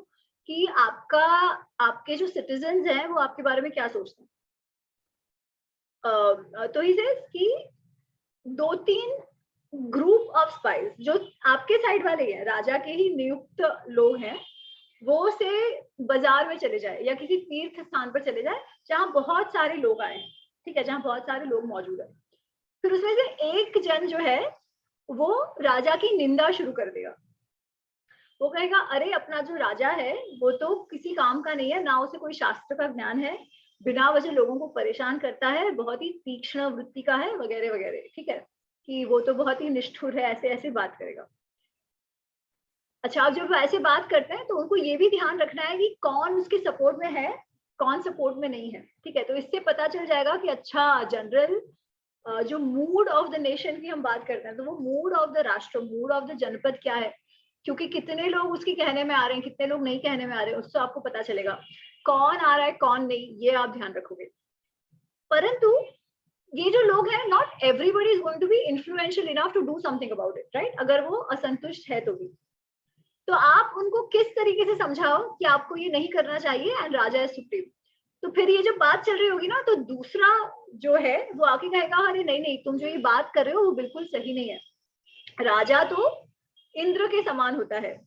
कि आपके जो सिटीजन्स हैं वो आपके बारे में क्या सोचते हैं। तो ही सेज कि 2-3 ग्रुप ऑफ स्पाइस जो आपके साइड वाले हैं, राजा के ही नियुक्त लोग हैं, वो से बाजार में चले जाए या किसी तीर्थ स्थान पर चले जाए जहां बहुत सारे लोग आए, ठीक है, जहां बहुत सारे लोग मौजूद है। फिर उसमें से एक जन जो है वो राजा की निंदा शुरू कर देगा। वो कहेगा, अरे अपना जो राजा है वो तो किसी काम का नहीं है, ना उसे कोई शास्त्र का ज्ञान है, बिना वजह लोगों को परेशान करता है, बहुत ही तीक्ष्ण वृत्ति का है, वगैरह वगैरह, ठीक है, कि वो तो बहुत ही निष्ठुर है, ऐसे ऐसे बात करेगा। अच्छा, अब जब ऐसे बात करते हैं तो उनको ये भी ध्यान रखना है कि कौन उसके सपोर्ट में है, कौन सपोर्ट में नहीं है, ठीक है। तो इससे पता चल जाएगा कि अच्छा जनरल जो मूड ऑफ द नेशन की हम बात करते हैं, तो वो मूड ऑफ द राष्ट्र, मूड ऑफ द जनपद क्या है, क्योंकि कितने लोग उसके कहने में आ रहे हैं, कितने लोग नहीं कहने में आ रहे हैं, उससे आपको पता चलेगा कौन आ रहा है कौन नहीं, ये आप ध्यान रखोगे। परंतु ये जो लोग हैं, not everybody is going to be influential enough to do something about it, right. अगर वो असंतुष्ट है तो भी, तो आप उनको किस तरीके से समझाओ कि आपको ये नहीं करना चाहिए एंड राजा इज सुप्रीम। तो फिर ये जब बात चल रही होगी ना, तो दूसरा जो है वो आके कहेगा, अरे नहीं नहीं, तुम जो ये बात कर रहे हो वो बिल्कुल सही नहीं है, राजा तो इंद्र के समान होता है।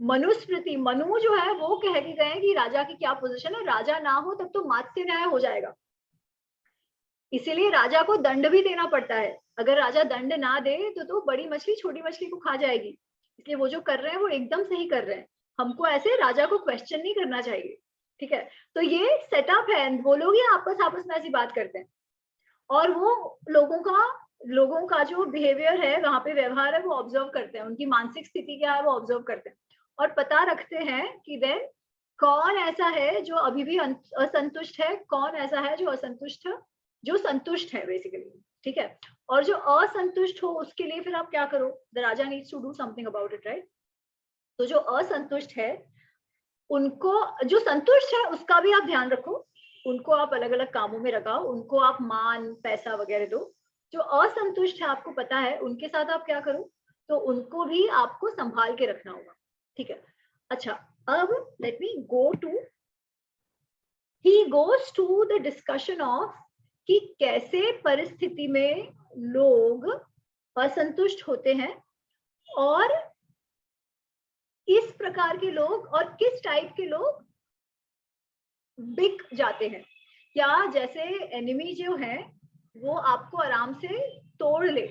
मनुस्मृति, मनु जो है वो कह के गए कि राजा की क्या पोजीशन है, राजा ना हो तब तो मात्स्य न्याय हो जाएगा, इसीलिए राजा को दंड भी देना पड़ता है। अगर राजा दंड ना दे तो बड़ी मछली छोटी मछली को खा जाएगी, इसलिए वो जो कर रहे हैं वो एकदम सही कर रहे हैं, हमको ऐसे राजा को क्वेश्चन नहीं करना चाहिए, ठीक है। तो ये सेटअप है, वो लोग ही आपस आपस में ऐसी बात करते हैं, और वो लोगों का जो बिहेवियर है, वहां पे व्यवहार है, वो ऑब्जर्व करते हैं, उनकी मानसिक स्थिति क्या है वो ऑब्जर्व करते हैं, और पता रखते हैं कि देन कौन ऐसा है जो अभी भी असंतुष्ट है, कौन ऐसा है जो असंतुष्ट है, जो संतुष्ट है बेसिकली, ठीक है। और जो असंतुष्ट हो उसके लिए फिर आप क्या करो, the raja needs to do something about it, right. तो जो असंतुष्ट है उनको, जो संतुष्ट है उसका भी आप ध्यान रखो, उनको आप अलग अलग कामों में लगाओ, उनको आप मान पैसा वगैरह दो। जो असंतुष्ट है आपको पता है उनके साथ आप क्या करो, तो उनको भी आपको संभाल के रखना होगा, ठीक है। अच्छा, अब let me go to, he goes to the discussion of कि कैसे परिस्थिति में लोग असंतुष्ट होते हैं, और इस प्रकार के लोग और किस टाइप के लोग बिक जाते हैं, या जैसे एनिमी जो है वो आपको आराम से तोड़ ले,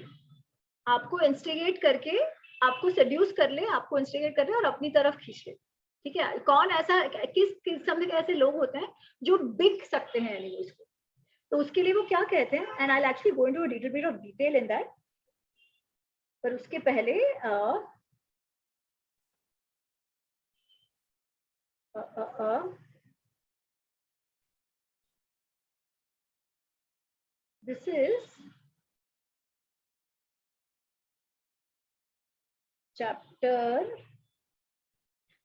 आपको इंस्टिगेट करके, आपको सेड्यूस कर ले, आपको इंस्टिगेट कर ले और अपनी तरफ खींच ले, ठीक है। कौन ऐसा, किस किस्म के ऐसे लोग होते हैं जो बिक सकते हैं एनिमीज को, तो उसके लिए वो क्या कहते हैं, and I will actually go into a little bit of detail in that. पर उसके पहले दिस इज चैप्टर,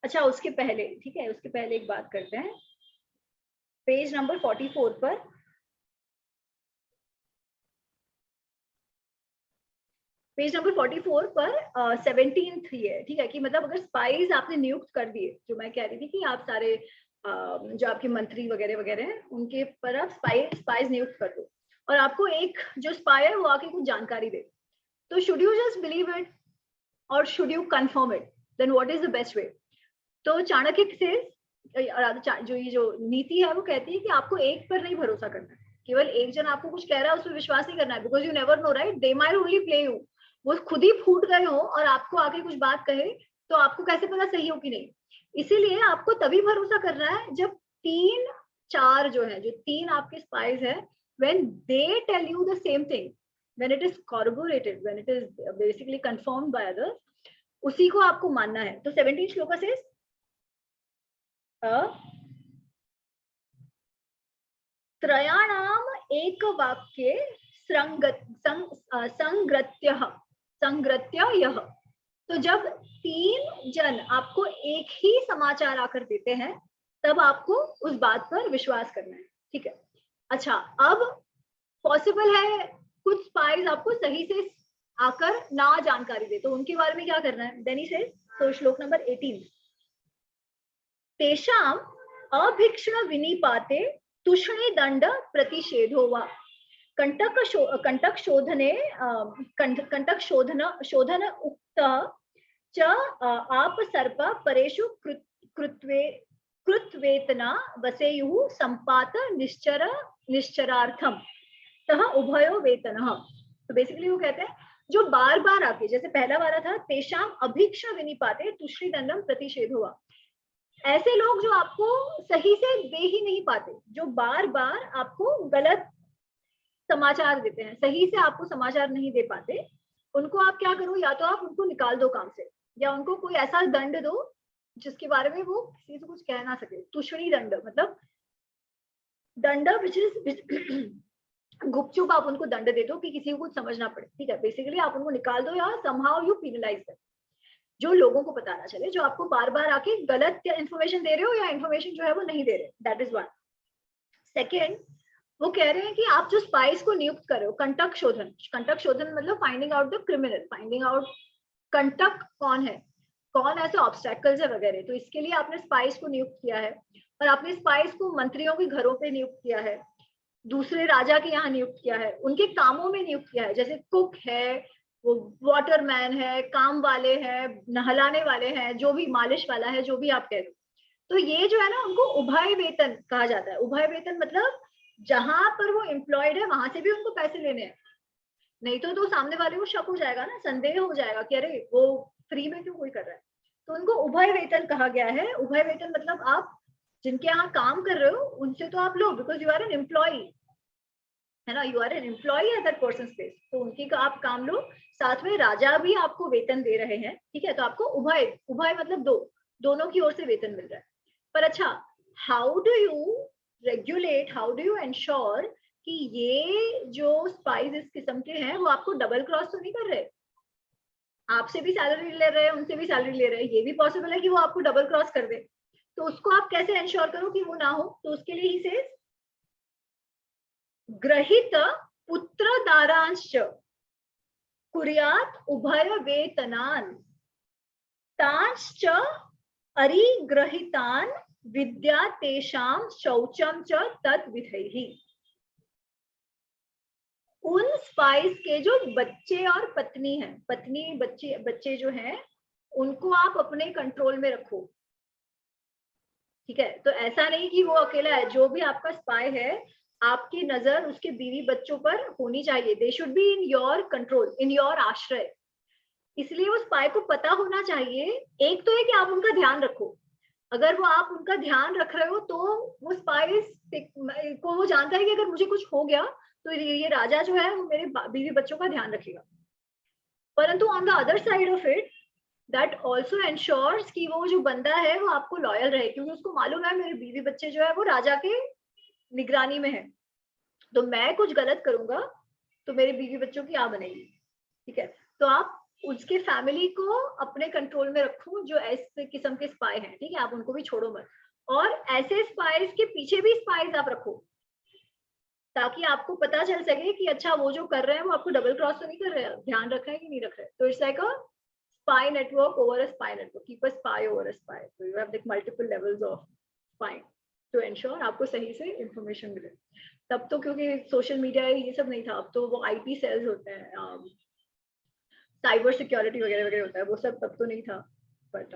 अच्छा उसके पहले, ठीक है, उसके पहले एक बात करते हैं, पेज नंबर 44 पर, पेज नंबर 44 पर 17(3) है, ठीक है, कि मतलब अगर स्पाइस आपने नियुक्त कर दिए, जो मैं कह रही थी कि आप सारे जो आपके मंत्री वगैरह वगैरह हैं उनके पर आप स्पाइस नियुक्त कर दो, और आपको एक जो स्पाई है वो आके कुछ जानकारी दे, तो should you just believe it और should you confirm it, then what is the best way. तो चाणक्य से जो ये जो नीति है वो कहती है कि आपको एक पर नहीं भरोसा करना है, केवल एक जन आपको कुछ कह रहा है उस पर विश्वास नहीं करना है, because you never know, right, they might only play you, वो खुद ही फूट गए हो और आपको आके कुछ बात कहे, तो आपको कैसे पता सही हो कि नहीं। इसीलिए आपको तभी भरोसा करना है जब 3-4 जो है, जो 3 आपके स्पाइस है, when they tell you the same thing, when it is corroborated, when it is basically confirmed by others, उसी को आपको मानना है। तो 17 श्लोका से त्रयाणाम एक वाक्य संग्रत्य यह, तो जब 3 जन आपको एक ही समाचार आकर देते हैं तब आपको उस बात पर विश्वास करना है, ठीक है। अच्छा, अब पॉसिबल है कुछ स्पाइस आपको सही से आकर ना जानकारी दे, तो उनके बारे में क्या करना है? देन ही से, तो श्लोक नंबर 18, तेषाम अभीक्ष्ण विनिपाते तुष्णी दंड प्रतिषेधो वा कंटक शोधने कंटक शोधन उक्त च आप सर्प परेषु कृत्वेतना वसेयुः संपात निश्चरार्थम तह उभयो वेतनः। तो बेसिकली वो कहते हैं जो बार बार आके, जैसे पहला वाला था तेषाम अभीक्ष्ण विनिपाते तुष्णी दंडम प्रतिषेधो वा, ऐसे लोग जो आपको सही से दे ही नहीं पाते, जो बार बार आपको गलत समाचार देते हैं, सही से आपको समाचार नहीं दे पाते, उनको आप क्या करो, या तो आप उनको निकाल दो काम से, या उनको कोई ऐसा दंड दो जिसके बारे में वो किसी से कुछ कह ना सके। तुष्णी दंड मतलब दंड विच इज गुपचुप आप उनको दंड दे दो कि किसी को कुछ समझना पड़े, ठीक है। बेसिकली आप उनको निकाल दो या समहाउ यू पीनलाइज देम, जो लोगों को पता ना चले, जो आपको बार बार आके गलत इंफॉर्मेशन दे रहे हो या इंफॉर्मेशन जो है वो नहीं दे रहे। That is one. सेकेंड, वो कह रहे हैं कि आप जो स्पाइस को नियुक्त कर रहे हो, कंटक शोधन, कंटक शोधन मतलब finding out the criminal, finding out कंटक कौन है, कौन ऐसे ऑब्स्टेकल्स है वगैरह, तो इसके लिए आपने स्पाइस को नियुक्त किया है, और आपने स्पाइस को मंत्रियों के घरों पे नियुक्त किया है, दूसरे राजा के यहाँ नियुक्त किया है, उनके कामों में नियुक्त किया है, जैसे कुक है, वो वाटरमैन है, काम वाले हैं, नहलाने वाले हैं, जो भी मालिश वाला है, जो भी आप कह रहे हो, तो ये जो है ना उनको उभय वेतन कहा जाता है। उभय वेतन मतलब जहां पर वो एम्प्लॉयड है वहां से भी उनको पैसे लेने हैं, नहीं तो सामने वाले को शक हो जाएगा ना, संदेह हो जाएगा कि अरे वो फ्री में क्यों कोई कर रहा है, तो उनको उभय वेतन कहा गया है। उभय वेतन मतलब आप जिनके यहाँ काम कर रहे हो उनसे तो आप लो, because you are an employ, है ना, you are an employ at that person place, तो उनकी का आप काम लो, साथ में राजा भी आपको वेतन दे रहे हैं, ठीक है, तो आपको उभय, उभय मतलब दोनों की ओर से वेतन मिल रहा है। पर अच्छा, how do you regulate, how do you ensure कि ये जो स्पाइस इस किस्म के हैं वो आपको डबल क्रॉस तो नहीं कर रहे, आपसे भी सैलरी ले रहे हैं, उनसे भी सैलरी ले रहे हैं, ये भी पॉसिबल है कि वो आपको डबल क्रॉस कर दे, तो उसको आप कैसे एंश्योर करो कि वो ना हो, तो उसके लिए ही से ग्रहित पुत्र दारांश कुर्यात उभय वेतनान तांश्च अरिग्रहितान विद्या तेषाम शौचम च तद्विधैहि। उन स्पाइस के जो बच्चे और पत्नी हैं, पत्नी बच्चे जो हैं उनको आप अपने कंट्रोल में रखो, ठीक है। तो ऐसा नहीं कि वो अकेला है, जो भी आपका स्पाई है आपकी नजर उसके बीवी बच्चों पर होनी चाहिए, they should be in your control, in your आश्रय, इसलिए उस स्पाई को पता होना चाहिए। एक तो है कि आप उनका ध्यान रखो, अगर वो आप उनका ध्यान रख रहे हो तो वो स्पाई को वो जानता है कि अगर मुझे कुछ हो गया तो ये राजा जो है वो मेरे बीवी बच्चों का ध्यान रखेगा। परंतु on the other side of it that also ensures कि वो जो बंदा है वो आपको लॉयल रहे, क्योंकि उसको मालूम है मेरे बीवी बच्चे जो है वो राजा के निगरानी में है, तो मैं कुछ गलत करूंगा तो मेरे बीवी बच्चों की आ बनेगी, ठीक है। तो आप उसके फैमिली को अपने कंट्रोल में रखो जो ऐसे किस्म के स्पाई हैं, ठीक है, आप उनको भी छोड़ो मत, और ऐसे स्पाइस के पीछे भी स्पाइस आप रखो ताकि आपको पता चल सके कि अच्छा वो जो कर रहे हैं वो आपको डबल क्रॉस तो नहीं कर रहे हैं, ध्यान रख रहे हैं कि नहीं रख रहे हैं। तो it's like a spy network over a spy network, keep a spy over a spy, so you have like multiple levels of spying to ensure आपको सही से इंफॉर्मेशन मिले। तब तो क्योंकि सोशल मीडिया ये सब नहीं था, अब तो वो आईटी सेल्स होते हैं, साइबर सिक्योरिटी वगैरह वगैरह होता है, वो सब तब तो नहीं था, but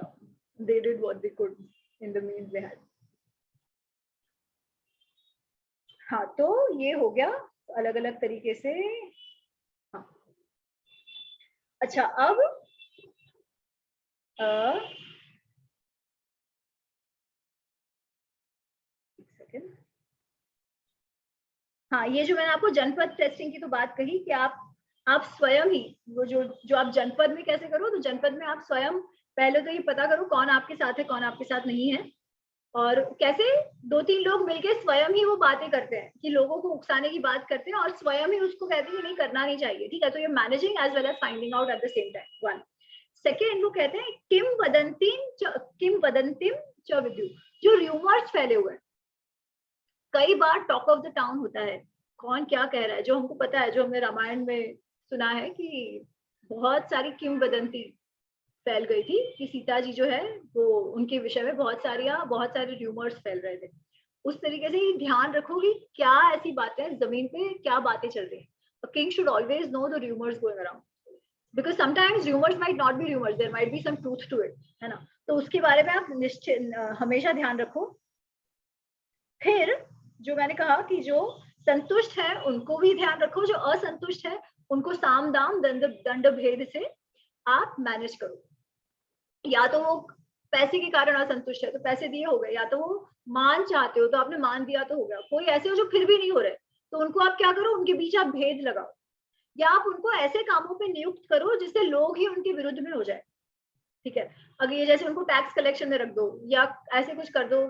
they did what they could in the means they had। हाँ, तो ये हो गया अलग अलग तरीके से। हाँ, अच्छा, अब हाँ, ये जो मैंने आपको जनपद टेस्टिंग की तो बात कही कि आप स्वयं ही वो जो आप जनपद में कैसे करो, तो जनपद में आप स्वयं पहले तो ये पता करो कौन आपके साथ है कौन आपके साथ नहीं है, और कैसे 2-3 लोग मिलके स्वयं ही वो बातें करते हैं कि लोगों को उकसाने की बात करते हैं और स्वयं ही उसको कहते हैं कि नहीं करना नहीं चाहिए, ठीक है। तो ये managing as well as finding out at the same time, one. Second, वो कहते हैं किम वदंतिम च विद्यु, जो र्यूमर्स फैले हुए हैं, कई बार टॉक ऑफ द टाउन होता है, कौन क्या कह रहा है, जो हमको पता है, जो हमने रामायण में सुना है कि बहुत सारी किंवदंती फैल गई थी कि सीता जी जो है वो उनके विषय में बहुत सारे र्यूमर्स फैल रहे थे। उस तरीके से ध्यान रखो कि क्या ऐसी बातें जमीन पे क्या बातें चल रही है। King should always know the rumours going around, because sometimes rumours might not be rumours, there might be some truth to it, है ना। तो उसके बारे में आप निश्चित हमेशा ध्यान रखो। फिर जो मैंने कहा कि जो संतुष्ट है उनको भी ध्यान रखो, जो असंतुष्ट है उनको साम दाम दंड भेद से आप मैनेज करो। या तो वो पैसे के कारण असंतुष्ट है तो पैसे दिए हो गए, या तो वो मान चाहते हो तो आपने मान दिया तो हो गया। कोई ऐसे हो जो फिर भी नहीं हो रहे तो उनको आप क्या करो, उनके बीच आप भेद लगाओ, या आप उनको ऐसे कामों पे नियुक्त करो जिससे लोग ही उनके विरुद्ध में हो जाए। ठीक है, अगर ये जैसे उनको टैक्स कलेक्शन में रख दो या ऐसे कुछ कर दो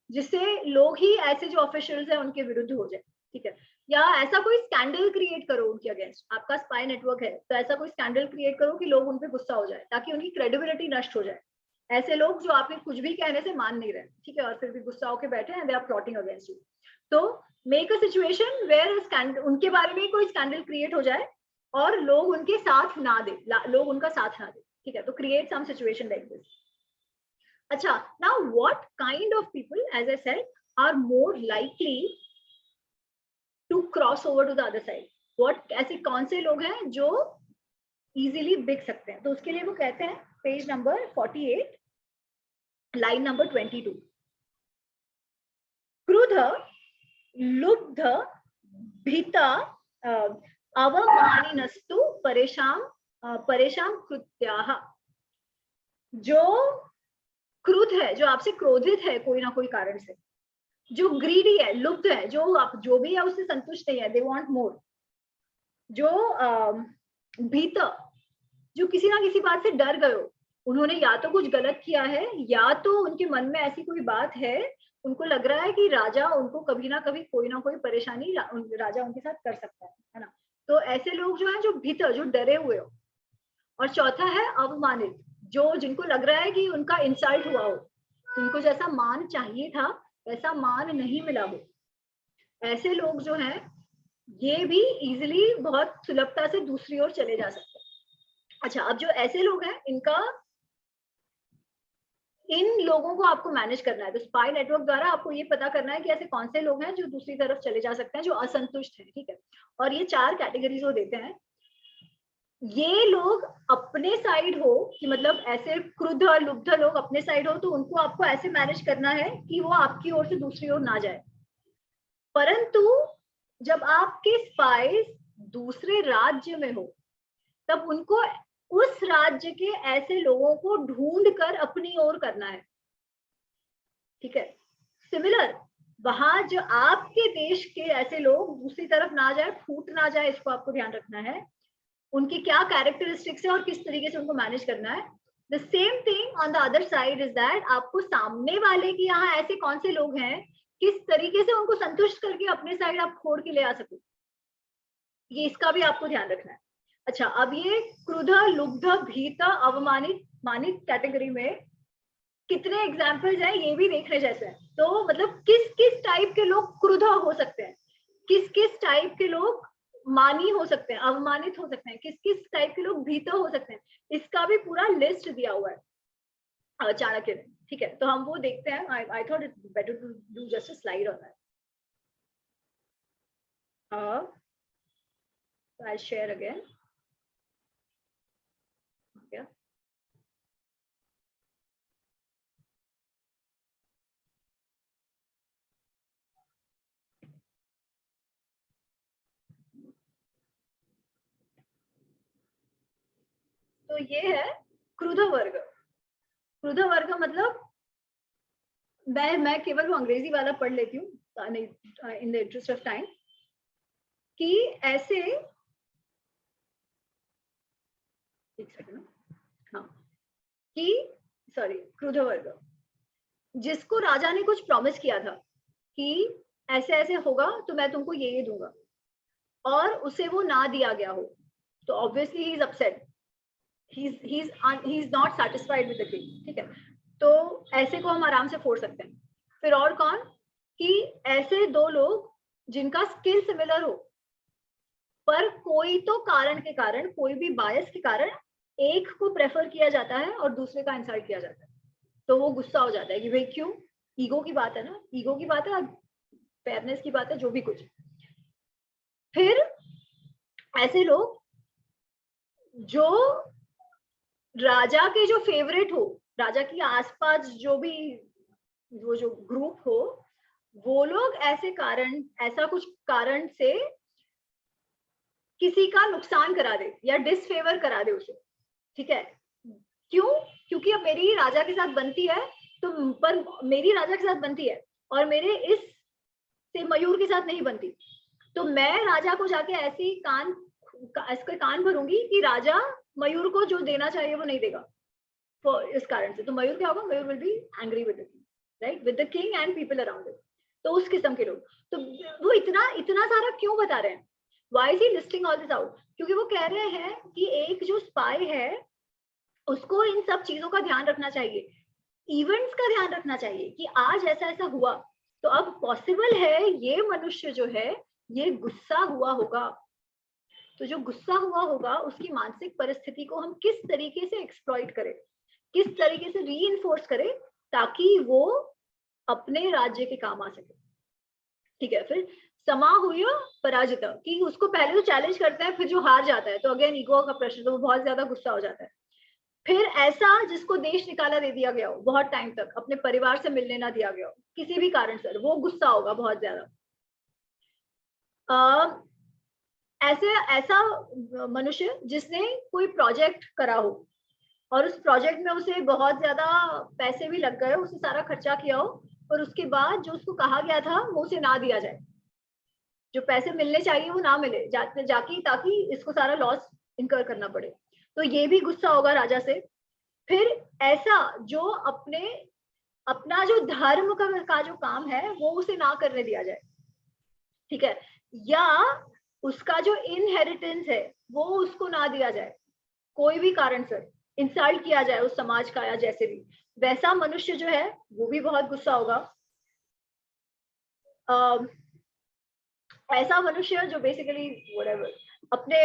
जिससे लोग ही ऐसे जो ऑफिशियल्स है उनके विरुद्ध हो जाए। ठीक है, या ऐसा कोई स्कैंडल क्रिएट करो उनके अगेंस्ट, आपका स्पाई नेटवर्क है तो ऐसा कोई स्कैंडल क्रिएट करो कि लोग उन पे गुस्सा हो जाए ताकि उनकी क्रेडिबिलिटी नष्ट हो जाए। ऐसे लोग जो आपके कुछ भी कहने से मान नहीं रहे, ठीक है, और फिर भी गुस्सा होकर बैठे हैं, they are plotting against you. तो मेक अ सिचुएशन वेयर उनके बारे में कोई स्कैंडल क्रिएट हो जाए और लोग उनके साथ ना दे, लोग उनका साथ ना दे। ठीक है, तो create some situation like this. अच्छा, now what kind of people as I said are more likely to cross over to the other side? What, ऐसे कौन से लोग हैं जो इजीली बिक सकते हैं? तो उसके लिए वो कहते हैं पेज नंबर 48 लाइन नंबर 22, क्रुध लुब्ध भीता अवमानिनस्तु परेशान कृत्याः। जो क्रुद्ध है, जो आपसे क्रोधित है कोई ना कोई कारण से, जो ग्रीडी है, लुब्ध है, जो आप जो भी है उससे संतुष्ट नहीं है, दे वांट मोर, जो भीत, जो किसी ना किसी बात से डर गए हो, उन्होंने या तो कुछ गलत किया है या तो उनके मन में ऐसी कोई बात है, उनको लग रहा है कि राजा उनको कभी ना कभी कोई ना कोई परेशानी राजा उनके साथ कर सकता है ना। तो ऐसे लोग जो है जो भीत, जो डरे हुए हो। और चौथा है अवमानित, जो जिनको लग रहा है कि उनका इंसल्ट हुआ हो, उनको जैसा मान चाहिए था वैसा मान नहीं मिला हो। ऐसे लोग जो हैं ये भी इजिली बहुत सुलभता से दूसरी ओर चले जा सकते हैं। अच्छा, अब जो ऐसे लोग हैं इन लोगों को आपको मैनेज करना है। तो स्पाई नेटवर्क द्वारा आपको ये पता करना है कि ऐसे कौन से लोग हैं जो दूसरी तरफ चले जा सकते हैं, जो असंतुष्ट हैं। ठीक है, और ये 4 कैटेगरीज वो देते हैं। ये लोग अपने साइड हो कि मतलब ऐसे क्रुद्ध और लुब्ध लोग अपने साइड हो तो उनको आपको ऐसे मैनेज करना है कि वो आपकी ओर से दूसरी ओर ना जाए। परंतु जब आपके स्पाइस दूसरे राज्य में हो तब उनको उस राज्य के ऐसे लोगों को ढूंढ कर अपनी ओर करना है। ठीक है, सिमिलर वहां जो आपके देश के ऐसे लोग दूसरी तरफ ना जाए, फूट ना जाए, इसको आपको ध्यान रखना है। उनकी क्या कैरेक्टरिस्टिक्स है और किस तरीके से उनको मैनेज करना है। The same thing on the other side is that आपको सामने वाले की यहाँ ऐसे कौन से लोग हैं, किस तरीके से उनको संतुष्ट करके अपने साइड आप खोड़ के ले आ सको, ये इसका भी आपको ध्यान रखना है। अच्छा, अब ये क्रुद्ध लुब्ध भीत अवमानित मानित कैटेगरी में कितने एग्जाम्पल्स हैं ये भी देखने जैसे हैं। तो मतलब किस किस टाइप के लोग क्रुद्ध हो सकते हैं, किस किस टाइप के लोग मानी हो सकते हैं, अवमानित हो सकते हैं, किस किस टाइप के लोग भीत हो सकते हैं, इसका भी पूरा लिस्ट दिया हुआ है चाणक्य ने। ठीक है, तो हम वो देखते हैं। I thought it better to do just a slide on that. I share again. तो ये है क्रुद्ध वर्ग। क्रुद्ध वर्ग मतलब मैं केवल वो अंग्रेजी वाला पढ़ लेती हूँ in the interest of time, कि ऐसे एक सेकंड, हाँ, कि सॉरी, क्रुद्ध वर्ग जिसको राजा ने कुछ प्रॉमिस किया था कि ऐसे ऐसे होगा तो मैं तुमको ये दूंगा, और उसे वो ना दिया गया हो, तो obviously he is upset, he is not satisfied with the king. ठीक है, तो ऐसे को हम आराम से फोड़ सकते हैं। फिर और कौन, कि ऐसे दो लोग जिनका स्किल सिमिलर हो, पर कोई तो कारण के कारण, कोई भी बायस के कारण एक को प्रेफर किया जाता है और दूसरे का इंसल्ट किया जाता है, तो वो गुस्सा हो जाता है कि भाई क्यों, ईगो की बात है ना, ईगो की बात है, फेयरनेस की बात है, जो भी कुछ। फिर ऐसे लोग जो राजा के जो फेवरेट हो, राजा की आसपास जो भी वो जो ग्रुप हो, वो लोग ऐसे कारण, ऐसा कुछ कारण से किसी का नुकसान करा दे या डिसफेवर करा दे उसे, ठीक है। क्यों? क्योंकि अब मेरी राजा के साथ बनती है, तो पर मेरी राजा के साथ बनती है और मेरे इस से मयूर के साथ नहीं बनती, तो मैं राजा को जाके ऐसी इसके कान भरूंगी कि राजा मयूर को जो देना चाहिए वो नहीं देगा, तो इस कारण से तो मयूर क्या होगा, Mayur will be angry with the king, right, with the king and people around it. तो उस किस्म के लोग, तो वो इतना इतना सारा क्यों बता रहे हैं, why is he listing all this out? क्योंकि वो कह रहे हैं कि एक जो स्पाई है उसको इन सब चीजों का ध्यान रखना चाहिए, इवेंट्स का ध्यान रखना चाहिए कि आज ऐसा ऐसा हुआ, तो अब पॉसिबल है ये मनुष्य जो है ये गुस्सा हुआ होगा, तो जो गुस्सा हुआ होगा उसकी मानसिक परिस्थिति को हम किस तरीके से एक्सप्लॉइट करें, किस तरीके से रीइंफोर्स करें ताकि वो अपने राज्य के काम आ सके, ठीक है। फिर समा हुई पराजिता, कि उसको पहले तो चैलेंज करता है, फिर जो हार जाता है तो अगेन ईगो का प्रश्न, तो वो बहुत ज्यादा गुस्सा हो जाता है। फिर ऐसा जिसको देश निकाला दे दिया गया हो, बहुत टाइम तक अपने परिवार से मिलने ना दिया गया हो किसी भी कारण से, वो गुस्सा होगा बहुत ज्यादा। ऐसे ऐसा मनुष्य जिसने कोई प्रोजेक्ट करा हो और उस प्रोजेक्ट में उसे बहुत ज्यादा पैसे भी लग गए, उसे सारा खर्चा किया हो, और उसके बाद जो उसको कहा गया था वो उसे ना दिया जाए, जो पैसे मिलने चाहिए वो ना मिले जाके, ताकि इसको सारा लॉस इनकर करना पड़े, तो ये भी गुस्सा होगा राजा से। फिर ऐसा जो अपना जो धर्म का जो काम है वो उसे ना करने दिया जाए, ठीक है, या उसका जो इनहेरिटेंस है वो उसको ना दिया जाए, कोई भी कारण से इंसल्ट किया जाए उस समाज का या जैसे भी, वैसा मनुष्य जो है वो भी बहुत गुस्सा होगा। ऐसा मनुष्य जो बेसिकली व्हाटएवर अपने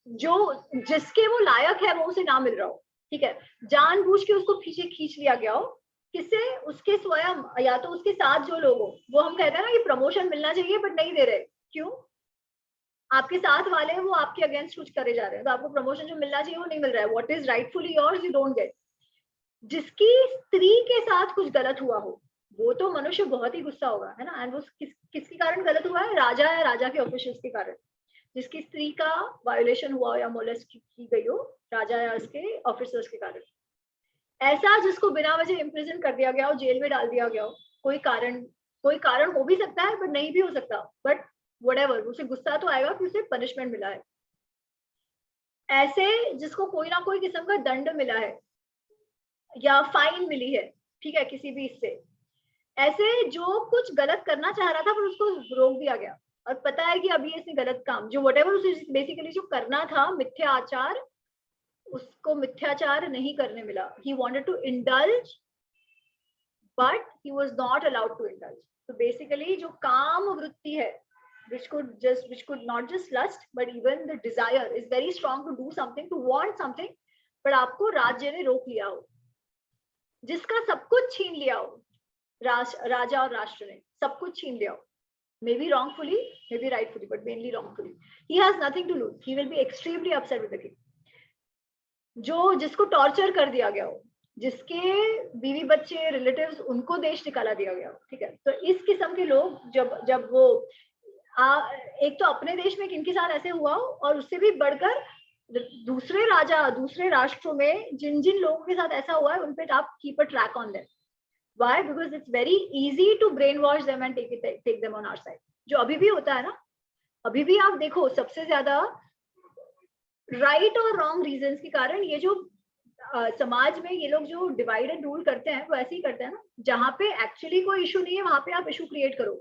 जो जिसके वो लायक है वो उसे ना मिल रहा हो, ठीक है, जानबूझ के उसको पीछे खींच लिया गया हो, किससे, उसके स्वयं या तो उसके साथ जो लोग हो, वो हम कहते हैं ना कि प्रमोशन मिलना चाहिए बट नहीं दे रहे, क्यों? आपके साथ वाले वो आपके अगेंस्ट कुछ करे जा रहे हैं, तो आपको प्रमोशन जो मिलना चाहिए वो नहीं मिल रहा है, what is rightfully yours you don't get. जिसकी स्त्री के साथ कुछ गलत हुआ हो, वो तो मनुष्य बहुत ही गुस्सा होगा, है ना, एंड वो किसके कारण गलत हुआ है, राजा या राजा के ऑफिशियल्स के कारण, जिसकी स्त्री का वायोलेशन हुआ या मोलेस्ट की गई हो राजा या उसके ऑफिसर्स के कारण। ऐसा जिसको बिना वजह इम्प्रिजन कर दिया गया हो, जेल में डाल दिया गया हो, कोई कारण हो भी सकता है बट नहीं भी हो सकता, बट व्हाटएवर, उसे गुस्सा तो आएगा कि उसे पनिशमेंट मिला है। ऐसे जिसको कोई ना कोई किस्म का दंड मिला है या फाइन मिली है, ठीक है, किसी भी इससे, ऐसे जो कुछ गलत करना चाह रहा था पर उसको रोक दिया गया, और पता है कि अभी इसने गलत काम, जो व्हाटएवर उसे बेसिकली जो करना था मिथ्या आचार, उसको मिथ्याचार नहीं करने मिला, he wanted to indulge but he was not allowed to indulge। तो बेसिकली जो काम वृत्ति है, which could not just lust but even the desire is very strong to do something, to want something, but आपको राज्य ने रोक लिया हो, जिसका सब कुछ छीन लिया हो, राजा और राष्ट्र ने सब कुछ छीन लिया हो, maybe wrongfully, maybe rightfully, but mainly wrongfully, he has nothing to lose, he will be extremely upset with the king। जिसको टॉर्चर कर दिया गया हो, जिसके बीवी बच्चे रिलेटिव्स उनको देश निकाला दिया गया हो, ठीक है, तो इस किस्म के लोग जब वो एक तो अपने देश में किनके साथ ऐसे हुआ हो, और उससे भी बढ़कर दूसरे राजा दूसरे राष्ट्रों में जिन जिन लोगों के साथ ऐसा हुआ है उन पे आप keep a track on them. Why? Because it's very easy to brainwash them and take them on our side, जो अभी भी होता है ना, अभी भी आप देखो सबसे ज्यादा राइट और रॉन्ग रीजंस के कारण ये जो समाज में ये लोग जो डिवाइड एंड रूल करते हैं वो ऐसे ही करते हैं ना, जहाँ पे एक्चुअली कोई इशू नहीं है वहां पे आप इशू क्रिएट करो,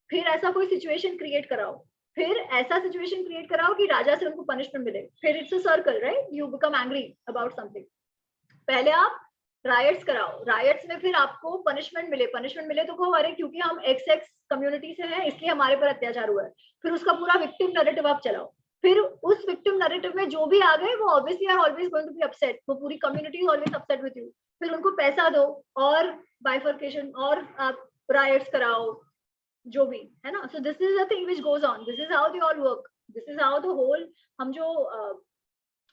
फिर ऐसा कोई सिचुएशन क्रिएट कराओ, फिर ऐसा सिचुएशन क्रिएट कराओ कि राजा से उनको पनिशमेंट मिले, फिर it's a circle, right, you become angry about something. पहले आप रायट्स कराओ, रायट्स में फिर आपको पनिशमेंट मिले तो कहो अरे क्योंकि हम एक्स कम्युनिटी से हैं इसलिए हमारे पर अत्याचार हुआ है, फिर उसका पूरा विक्टिम नैरेटिव आप चलाओ, फिर उस विक्टिम नैरेटिव में जो भी आ गए वो obviously are always going to be upset, वो पूरी community is always upset with you, फिर उनको पैसा दो और बाइफर्केशन और आप रायट्स कराओ जो भी है ना। So this is the thing which goes on, this is how they all work, this is how the whole हम जो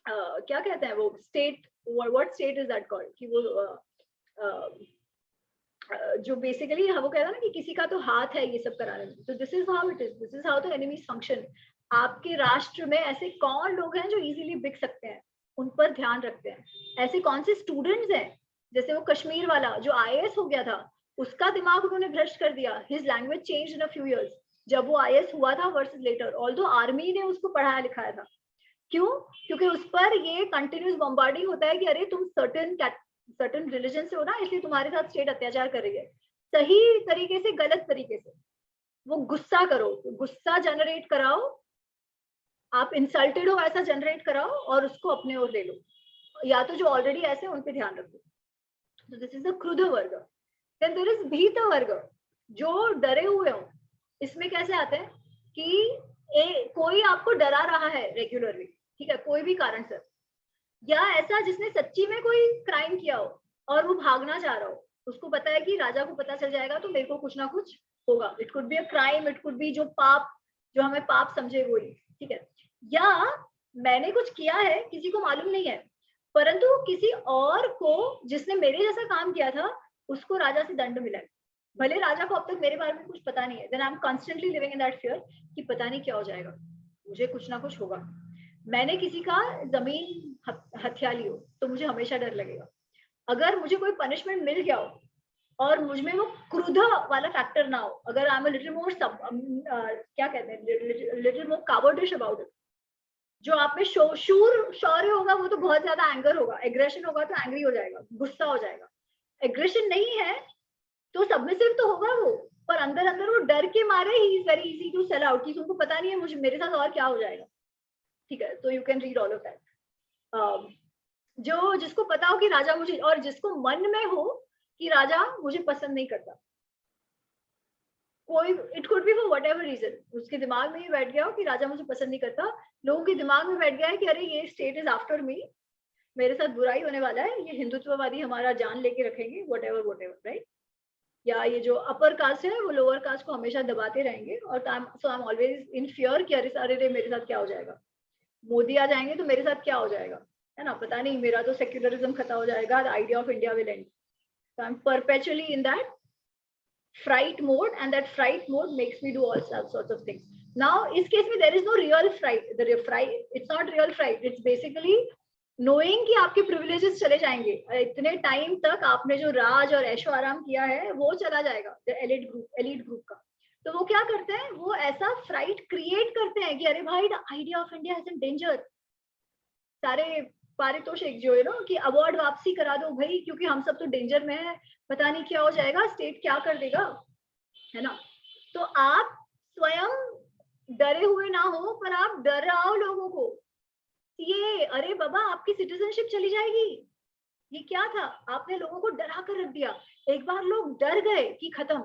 क्या कहते हैं वो state, what state is that called कि वो जो बेसिकली वो कहता है ना कि किसी का तो हाथ है ये सब कराने में, तो this is how it is, this is how the enemies function. आपके राष्ट्र में ऐसे कौन लोग हैं जो इजीली बिक सकते हैं, उन पर ध्यान रखते हैं। ऐसे कौन से स्टूडेंट्स हैं, जैसे वो कश्मीर वाला जो आईएएस हो गया था, उसका दिमाग उन्होंने भ्रष्ट कर दिया, his language change in a few years जब वो आईएएस हुआ था वर्सेस लेटर, ऑल्दो आर्मी ने उसको पढ़ाया लिखाया था। क्यों? क्योंकि उस पर ये कंटिन्यूस बॉम्बार्डिंग होता है कि अरे तुम सर्टेन रिलीजन से हो ना, इसलिए तुम्हारे साथ स्टेट अत्याचार कर रही है। सही तरीके से गलत तरीके से वो गुस्सा करो, गुस्सा जनरेट कराओ, आप इंसल्टेड हो ऐसा जनरेट कराओ और उसको अपने ओर ले लो, या तो जो ऑलरेडी ऐसे उन पे ध्यान रखो। तो दिस इज द क्रुद्ध वर्ग। देन देयर इज भीत वर्ग, जो डरे हुए हो। इसमें कैसे आते हैं कि कोई आपको डरा रहा है रेगुलरली, ठीक है, कोई भी कारण से, या ऐसा जिसने सच्ची में कोई क्राइम किया हो और वो भागना चाह रहा हो, उसको पता है कि राजा को पता चल जाएगा तो मेरे को कुछ ना कुछ होगा, it could be a crime, it could B जो पाप, जो हमें पाप समझे वही, ठीक है, या मैंने कुछ किया है किसी को मालूम नहीं है, परंतु किसी और को जिसने मेरे जैसा काम किया था उसको राजा से दंड मिला है, भले राजा को अब तक मेरे बारे में कुछ पता नहीं है, then I am constantly living in that fear कि पता नहीं क्या हो जाएगा, मुझे कुछ ना कुछ होगा। मैंने किसी का जमीन हथिया ली हो तो मुझे हमेशा डर लगेगा। अगर मुझे कोई पनिशमेंट मिल गया हो और मुझ में वो क्रोध वाला फैक्टर ना हो, अगर I am a little more क्या कहते हैं, लिटिल मोर कावर्डिश अबाउट इट, जो आप में शौर्य होगा वो तो बहुत ज्यादा एंगर होगा, एग्रेशन होगा तो एंग्री हो जाएगा, गुस्सा हो जाएगा। एग्रेशन नहीं है तो सबमिसिव तो होगा वो, पर अंदर अंदर वो डर के मारे ही is very easy to sell out कि तुमको पता नहीं है मुझे मेरे साथ और क्या हो जाएगा, ठीक है। तो you can read all of that. जो जिसको पता हो कि राजा मुझे, और जिसको मन में हो कि राजा मुझे पसंद नहीं करता, कोई it could be for whatever reason, उसके दिमाग में ही बैठ गया हो कि राजा मुझे पसंद नहीं करता, लोगों के दिमाग में बैठ गया है कि अरे ये स्टेट इज आफ्टर मी, मेरे साथ बुराई होने वाला है, ये हिंदुत्ववादी हमारा जान लेके रखेंगे, वट एवर राइट, या ये जो अपर कास्ट है वो लोअर कास्ट को हमेशा दबाते रहेंगे, और so I am always in fear कि अरे मेरे साथ क्या हो जाएगा, मोदी आ जाएंगे तो मेरे साथ क्या हो जाएगा, है ना, पता नहीं मेरा तो सेक्युलरिज्म खत्म हो जाएगा, the idea of India will and. So I'm perpetually in that fright mode, and that fright mode makes me do all sorts of things. Now इस केस में there is no real fright, it's not real fright, it's basically knowing कि आपके privileges चले जाएंगे, इतने time तक आपने जो राज और ऐशो आराम किया है वो चला जाएगा, the elite group का। तो वो क्या करते हैं, वो ऐसा फ्राइट क्रिएट करते हैं कि अरे भाई the idea of India is in danger, सारे पारितोषिक जो है ना कि अवार्ड वापसी करा दो भाई, क्योंकि हम सब तो डेंजर में है, पता नहीं क्या हो जाएगा, स्टेट क्या कर देगा, है ना। तो आप स्वयं डरे हुए ना हो, पर आप डराओ लोगों को, ये अरे बाबा आपकी सिटीजनशिप चली जाएगी, ये क्या था, आपने लोगों को डरा कर रख दिया, एक बार लोग डर गए कि खत्म,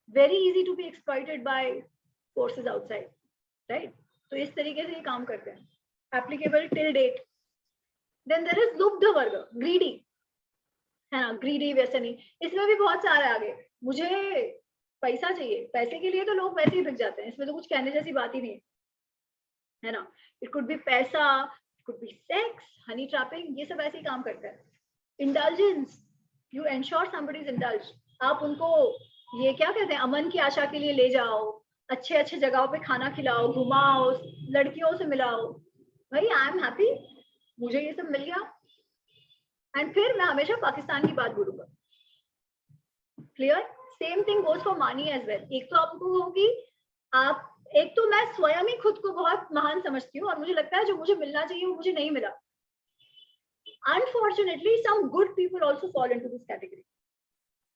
very easy to be exploited by forces outside, right. तो इस तरीके से ये काम करते हैं, applicable till date. Then there is लुब्ध वर्ग, ग्रीडी, है ना, ग्रीडी व्यसनी, इसमें भी बहुत सारे आगे, मुझे पैसा चाहिए, पैसे के लिए तो लोग वैसे ही बिक जाते हैं, इसमें तो कुछ कहने जैसी बात ही नहीं है ना। इट कुड बी पैसा, it could B sex, Honey trapping, ये सब ऐसे ही काम करते हैं। Indulgence, you ensure somebody is indulge, आप उनको ये क्या कहते हैं, अमन की आशा के लिए ले जाओ, अच्छे अच्छे जगहों पे खाना खिलाओ, घुमाओ, लड़कियों से मिलाओ, भाई आई एम हैप्पी, मुझे ये सब मिल गया, एंड फिर मैं हमेशा पाकिस्तान की बात बोलूंगा, clear. Same thing goes for money as well. एक तो आपको होगी, आप एक तो मैं स्वयं ही खुद को बहुत महान समझती हूँ और मुझे लगता है जो मुझे मिलना चाहिए वो मुझे नहीं मिला, unfortunately some good people also fall into this category,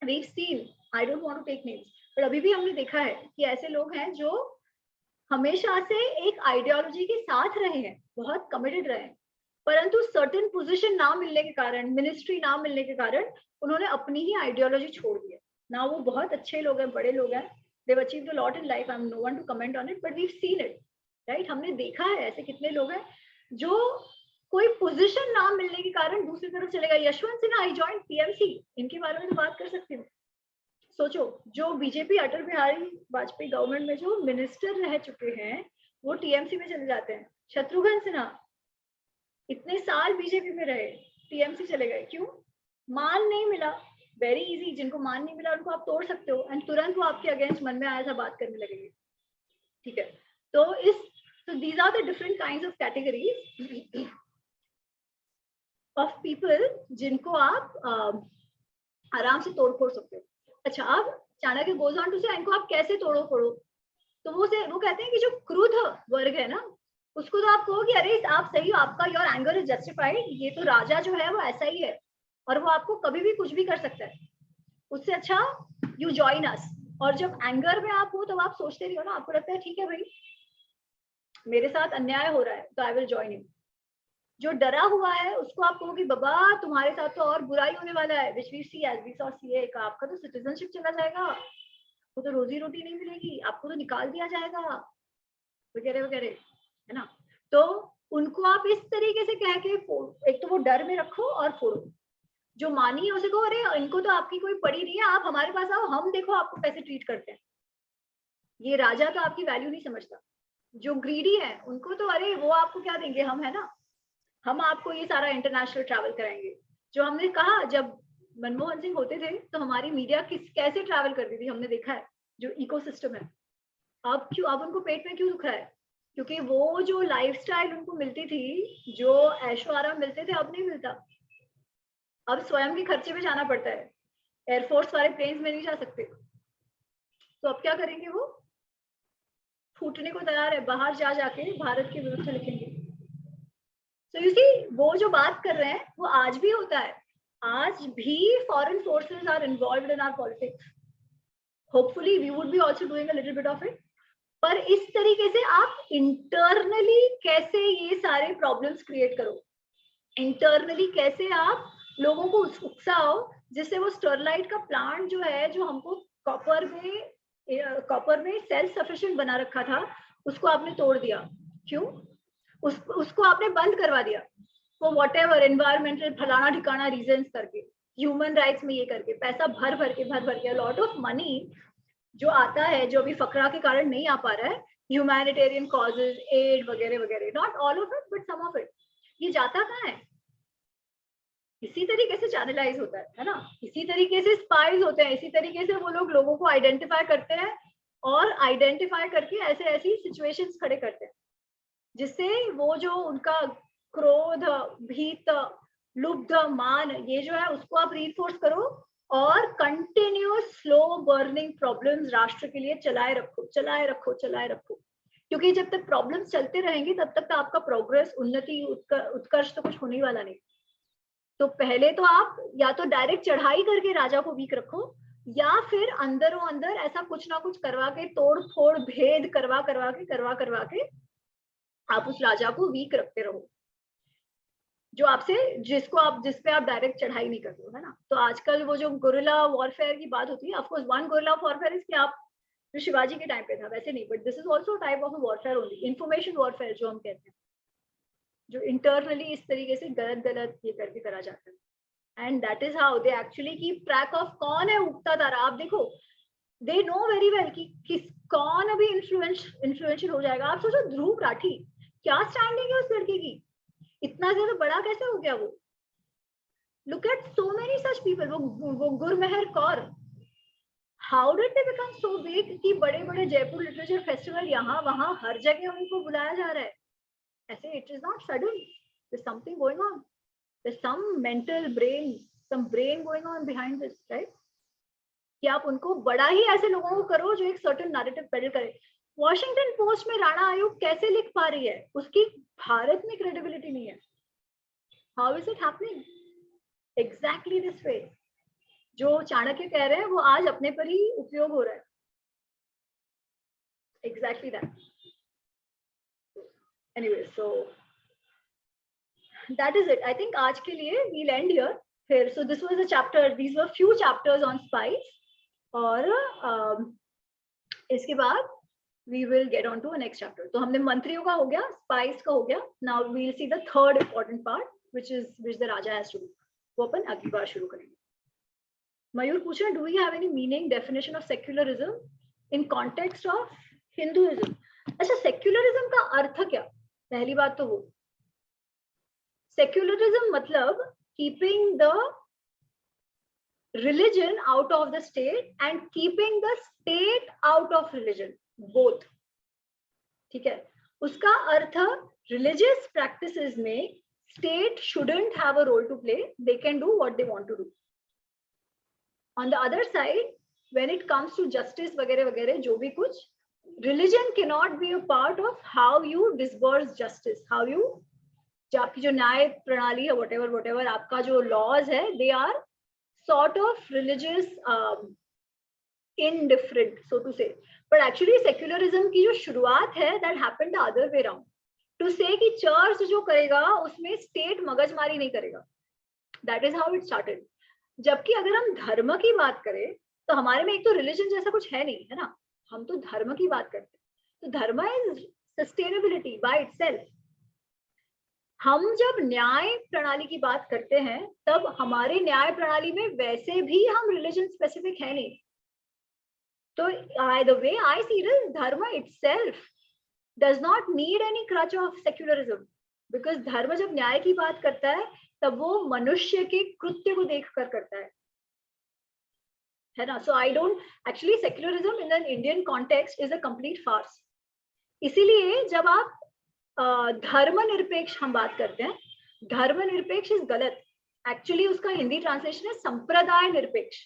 we've seen, I don't want to take names, but अभी भी हमने देखा है कि ऐसे लोग हैं जो हमेशा से एक आइडियोलॉजी के साथ रहे हैं, बहुत कमिटेड रहे हैं, परंतु सर्टेन पोजीशन ना मिलने के कारण, मिनिस्ट्री ना मिलने के कारण उन्होंने अपनी ही आइडियोलॉजी छोड़ दी है ना। वो बहुत अच्छे लोग हैं, बड़े लोग हैं, they've achieved a lot in life, I'm no one to comment on it, but we've seen it, right? हमने देखा है ऐसे कितने लोग हैं जो कोई पोजीशन ना मिलने के कारण दूसरी तरफ चले गए। Yashwant Sinha, I join TMC, इनके बारे में तो बात कर सकती हूँ। सोचो, जो बीजेपी अटल बिहारी वाजपेयी गवर्नमेंट में जो मिनिस्टर रह चुके हैं वो टीएमसी में चले जाते हैं। शत्रुघ्न सिन्हा इतने साल बीजेपी में रहे, टीएमसी चले गए, क्यों? मान नहीं मिला। वेरी इजी, जिनको मान नहीं मिला उनको आप तोड़ सकते हो एंड तुरंत वो आपके अगेंस्ट मन में आया था बात करने लगेंगे, ठीक है? तो these are the different kinds of categories of people जिनको आप आराम से तोड़ फोड़ सकते हो। अच्छा, अब चाणक्य गोज ऑन टू से इनको आप कैसे तोड़ो फोड़ो, तो वो कहते हैं कि जो क्रुद्ध वर्ग है ना, उसको तो आप कहो कि अरे आप सही हो, आपका योर एंगर इज जस्टिफाइड, ये तो राजा जो है वो ऐसा ही है और वो आपको कभी भी कुछ भी कर सकता है, उससे अच्छा यू जॉइन अस। और जब एंगर में आप हो तो आप सोचते नहीं हो ना, आपको लगता है ठीक है भाई मेरे साथ अन्याय हो रहा है तो आई विल जॉइन यू। जो डरा हुआ है उसको आप कहो कि बाबा तुम्हारे साथ तो और बुराई होने वाला है, which we see as we saw CA का, आपका तो सिटीजनशिप चला जाएगा, वो तो रोजी रोटी नहीं मिलेगी, आपको तो निकाल दिया जाएगा, वगैरह वगैरह, है ना? तो उनको आप इस तरीके से कह के एक तो वो डर में रखो और फोड़ो। जो मानी है उसे कहो अरे इनको तो आपकी कोई पड़ी नहीं है, आप हमारे पास आओ, हम देखो आपको कैसे ट्रीट करते हैं। ये राजा तो आपकी वैल्यू नहीं समझता। जो ग्रीडी है उनको तो अरे वो आपको क्या देंगे, हम है ना, हम आपको ये सारा इंटरनेशनल ट्रैवल कराएंगे। जो हमने कहा जब मनमोहन सिंह होते थे तो हमारी मीडिया कैसे ट्रैवल करती थी, हमने देखा है जो इकोसिस्टम है। अब क्यों, अब उनको पेट में क्यों दुख रहा है? क्योंकि वो जो लाइफस्टाइल उनको मिलती थी, जो ऐशो आराम मिलते थे, अब नहीं मिलता। अब स्वयं के खर्चे पे जाना पड़ता है, एयरफोर्स वाले प्लेन्स में नहीं जा सकते। तो अब क्या करेंगे, वो फूटने को तैयार है, बाहर जा जाके भारत के विरुद्ध लिखेंगे। So you see, वो जो बात कर रहे हैं वो आज भी होता है, आज भी foreign forces are involved in our politics. Hopefully we would be also doing a little bit of it. पर इस तरीके से आप इंटरनली कैसे ये सारे प्रॉब्लम्स क्रिएट करो, इंटरनली कैसे आप लोगों को उकसाओ जिससे वो स्टरलाइट का प्लांट जो है, जो हमको कॉपर में सेल्फ सफिशिएंट बना रखा था, उसको आपने तोड़ दिया। क्यों? उसको आपने बंद करवा दिया। वो व्हाटएवर एनवायरमेंटल फलाना ठिकाना रीजंस करके, ह्यूमन राइट्स में ये करके, पैसा भर भर के लॉट ऑफ मनी जो आता है, जो अभी फकरा के कारण नहीं आ पा रहा है, ह्यूमैनिटेरियन कॉजेज, एड वगैरह वगैरह, not all of it but some of it, ये जाता कहाँ है? इसी तरीके से चैनलाइज होता है ना? इसी तरीके से स्पाइज होते हैं, इसी तरीके से वो लोगों को आइडेंटिफाई करते हैं और आइडेंटिफाई करके ऐसे ऐसी सिचुएशंस खड़े करते हैं जिससे वो जो उनका क्रोध, भीत, लुब्ध, मान, ये जो है उसको आप रीफोर्स करो और कंटिन्यूअस स्लो बर्निंग प्रॉब्लम्स राष्ट्र के लिए चलाए रखो, चलाए रखो, चलाए रखो। क्योंकि जब तक प्रॉब्लम्स चलते रहेंगे तब तक तो आपका प्रोग्रेस, उन्नति, उत्कर्ष तो कुछ होने वाला नहीं। तो पहले तो आप या तो डायरेक्ट चढ़ाई करके राजा को वीक रखो, या फिर अंदरों अंदर ऐसा कुछ ना कुछ करवा के, तोड़ फोड़, भेद करवा के आप उस राजा को वीक रखते रहो, जो आपसे, जिस पे आप डायरेक्ट चढ़ाई नहीं करते हो, है ना? तो आजकल वो जो गोरिल्ला वॉरफेयर की बात होती है, of course one guerrilla warfare is कि आप जो शिवाजी के टाइम पे था वैसे नहीं, but this is also type of warfare only, information warfare जो हम कहते हैं, जो इंटरनली इस तरीके से गलत गलत ये करके करा जाता है। And that is how they actually keep track of कौन है उगता तारा। आप देखो, दे नो वेरी वेल कि कौन अभी इन्फ्लुएंशियल हो जाएगा। आप सोचो, ध्रुव राठी, क्या स्टैंडिंग है उस लड़के की, इतना ज्यादा बड़ा कैसे हो गया वो? Look at so many such people. वो Gurmehar Kaur, how did they become so big कि बड़े बड़े जयपुर लिटरेचर फेस्टिवल यहाँ वहां हर जगह उनको बुलाया जा रहा है। ऐसे it is not sudden, there's something going on, there's some mental brain, some brain going on behind this, right? कि आप उनको बड़ा ही ऐसे लोगों को करो जो एक सर्टेन नैरेटिव पेडल करे। वॉशिंगटन पोस्ट में राणा आयोग कैसे लिख पा रही है? उसकी भारत में क्रेडिबिलिटी नहीं है। How is it happening? Exactly this way. जो चाणक्य कह रहे हैं वो आज अपने पर ही उपयोग हो रहा है। Exactly that. Anyway, so that is it. I think आज के लिए we'll end here. फिर so this was a chapter. These were few chapters on spice. और इसके बाद we will get on to a next chapter. तो हमने मंत्रियों का हो गया, spice का हो गया. Now we'll see the third important part, which the Raja has to do. वो अपन अगली बार शुरू करेंगे. मयूर पूछ रहे हैं, do we have any meaning definition of secularism in context of Hinduism? अच्छा, secularism का अर्थ क्या? पहली बात तो वो. Secularism मतलब keeping the religion out of the state and keeping the state out of religion, both. ठीक है, उसका अर्थ religious practices में state shouldn't have a role to play. They can do what they want to do. On the other side, when it comes to justice वगैरह वगैरह जो भी कुछ, religion cannot be a part of how you disburse justice, how you, जो आपकी जो न्याय प्रणाली है, whatever आपका जो laws है, they are sort of religious indifferent, so to say. But actually secularism की जो शुरुआत है, that happened the other way around. To say कि church जो करेगा उसमें state मगजमारी नहीं करेगा. That is how it started. जबकि अगर हम धर्म की बात करें तो हमारे में एक तो रिलीजन जैसा कुछ है नहीं, है ना. हम तो धर्म की बात करते हैं. तो धर्म इज सस्टेनेबिलिटी बाय इटसेल्फ. हम जब न्याय प्रणाली की बात करते हैं तब हमारे न्याय प्रणाली में वैसे भी हम रिलीजन स्पेसिफिक है नहीं. तो the way I see this, dharma itself does not need any crutch of secularism, because dharma जब न्याय की बात करता है तब वो मनुष्य के कृत्य को देखकर करता है ना. So I don't actually, secularism in an Indian context is a complete farce. इसीलिए जब आप धर्मनिरपेक्ष हम बात करते हैं, धर्मनिरपेक्ष इज गलत. एक्चुअली उसका हिंदी ट्रांसलेशन है संप्रदाय निरपेक्ष.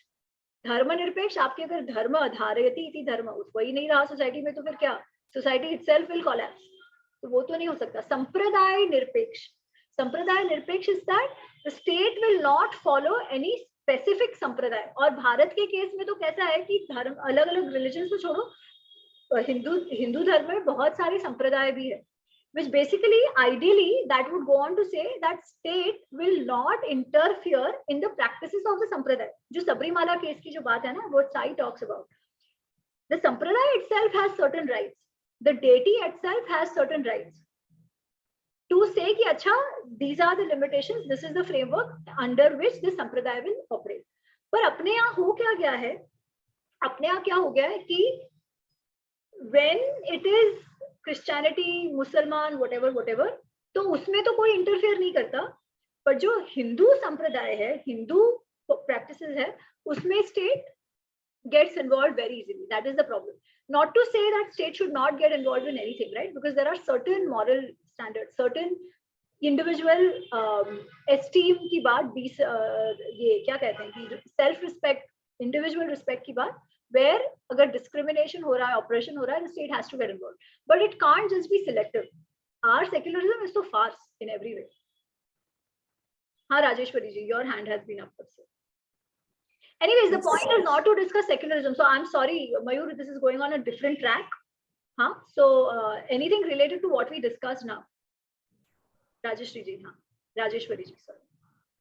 धर्मनिरपेक्ष आपके अगर धर्म आधारयति इति धर्म, वही नहीं रहा सोसाइटी में, तो फिर क्या, सोसाइटी इटसेल्फ विल कोलैप्स. तो वो तो नहीं हो सकता. संप्रदाय निरपेक्ष, संप्रदाय निरपेक्ष is that the state will not follow any specific संप्रदाय. और भारत के केस में तो कैसा है कि धर्म, अलग अलग रिलीजन को छोड़ो, हिंदू धर्म में बहुत सारे संप्रदाय भी है, which basically ideally that would go on to say that state will not interfere in the practices of the sampradaya. जो सबरीमाला केस की जो बात है ना, what Sai talks about, the sampradaya itself has certain rights, the deity itself has certain rights to say कि अच्छा, these are the limitations, this is the framework under which the sampradaya will operate. पर अपने यहाँ हो क्या गया है, अपने यहाँ क्या हो गया है कि when it is क्रिश्चियनिटी, मुसलमान, whatever, तो उसमें तो कोई इंटरफेयर नहीं करता. पर जो हिंदू संप्रदाय है, हिंदू प्रैक्टिसेस है, उसमें state gets involved very easily. That is the problem. Not to say that state should not get involved in anything, right? Because there are certain moral standards, certain individual esteem की बात, ये क्या कहते हैं कि self respect, individual respect की बात, where अगर discrimination हो रहा है, oppression हो रहा है, the state has to get involved. But it can't just be selective. Our secularism is so farce in every way. हाँ Rajeshwari ji, your hand has been up. Anyways, the point is not to discuss secularism. So I'm sorry, Mayur, this is going on a different track. Huh? So anything related to what we discussed now? Rajeshwari ji, हाँ. Rajeshwari ji, sorry.